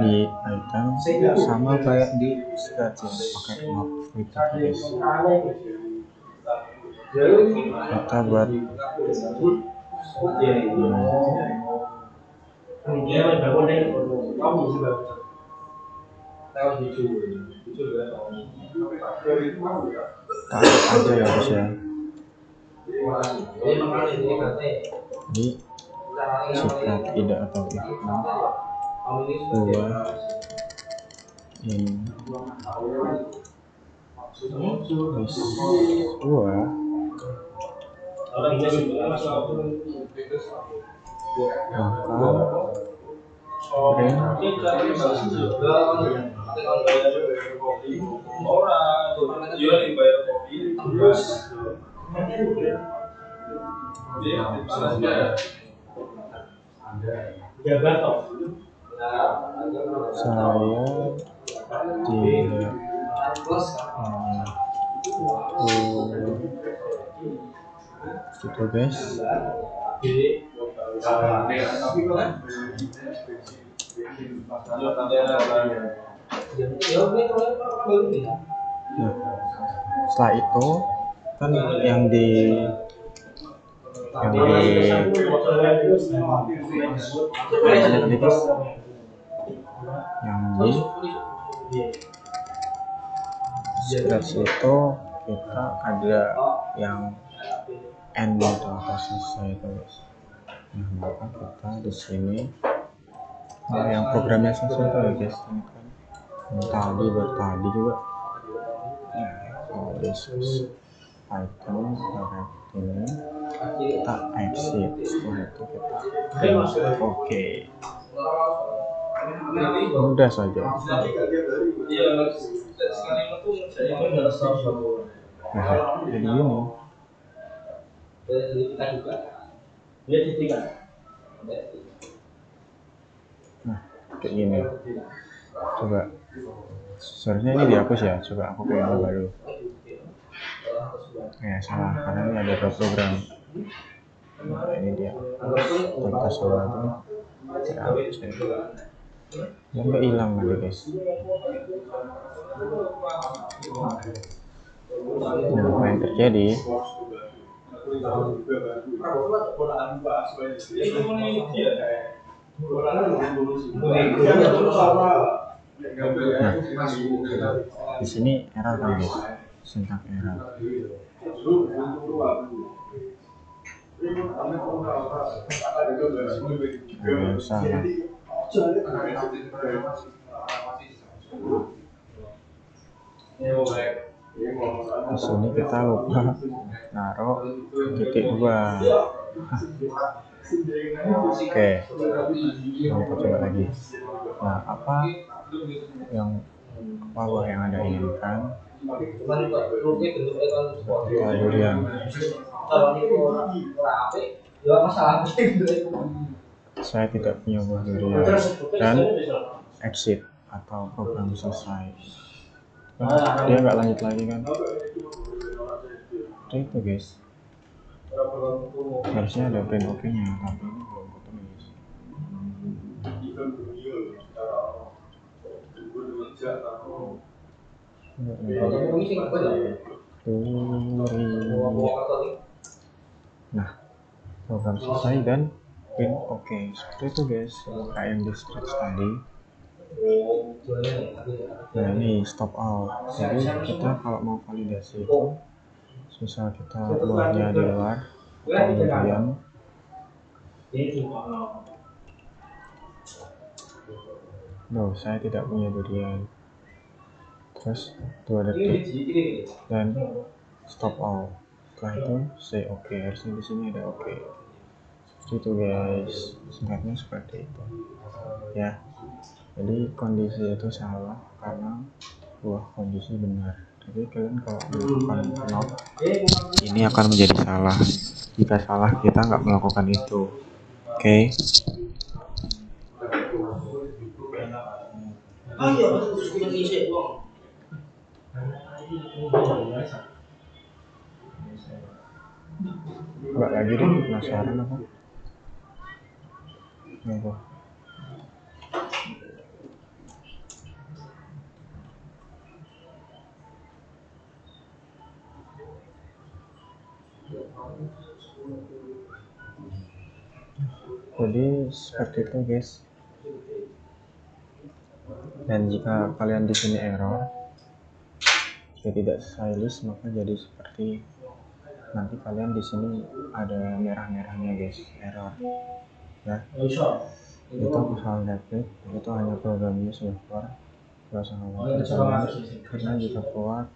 di item sama kayak di scratch ya, pakai map guys. Kita buat tarik aja ya guys ya. Jadi jika tidak atau buah ini buah saya tidak gitu guys. Nah, setelah itu kan yang di scratch itu kita ada yang end itu atau selesai itu guys. Nah maka kita di sini yang programnya selesai itu ya guys. Ini kan tadi juga. Nah kalau this item ini kita exit, setelah itu kita oke. Mudah saja. Nah, jadi ini Dia ditikan. Nah, kayak gini. Coba. Seharusnya ini dihapus ya. Coba aku pengen coba dulu. Ya salah, karena ini ada dua program. Nah, ini dia. Tanpa salah itu. Ya nggak hilang nanti guys. Nah, apa yang terjadi? Nah, di sini error kan guys, syntax error. Salah. Di sini kita lupa naruh titik 2. Oke, kita coba lagi. Nah, apa yang Anda inginkan? Kita durian. Saya tidak punya buah durian. Dan exit atau program selesai. Nah, dia nggak lanjut lagi kan? Itu guys. Harusnya ada print OK nya, tapi ini belum ketulis. Nah, program selesai dan print OK. Seperti itu guys, kayak yang di scratch tadi. Nah, ini stop out. Jadi kita kalau mau validasi itu, misal kita buahnya di luar atau durian, no, saya tidak punya durian. Terus 2 detik dan stop all. Setelah itu say OK. Harusnya di sini ada OK. Seperti itu guys. Singkatnya seperti itu. Ya. Jadi kondisi itu salah karena buah kondisi benar. Jadi kalian kalau melakukan not, ini akan menjadi salah. Jika salah kita nggak melakukan itu. Oke. Coba lagi deh, penasaran apa? Apa? Jadi seperti itu guys. Dan jika kalian di sini error, jika tidak sesuai list, maka jadi seperti nanti kalian di sini ada merah-merahnya guys, error. Ya. Itu masalah Netflix, itu hanya programnya server. Gak usah khawatir karena jika keluar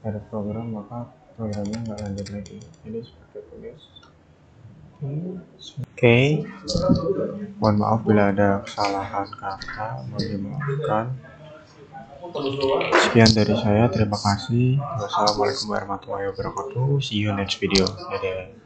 dari program maka programnya nggak lanjut lagi. Jadi seperti itu guys. Oke. Mohon maaf bila ada kesalahan kata, mohon dimaafkan. Sekian dari saya, terima kasih. Wassalamualaikum warahmatullahi wabarakatuh. See you next video. Dadah.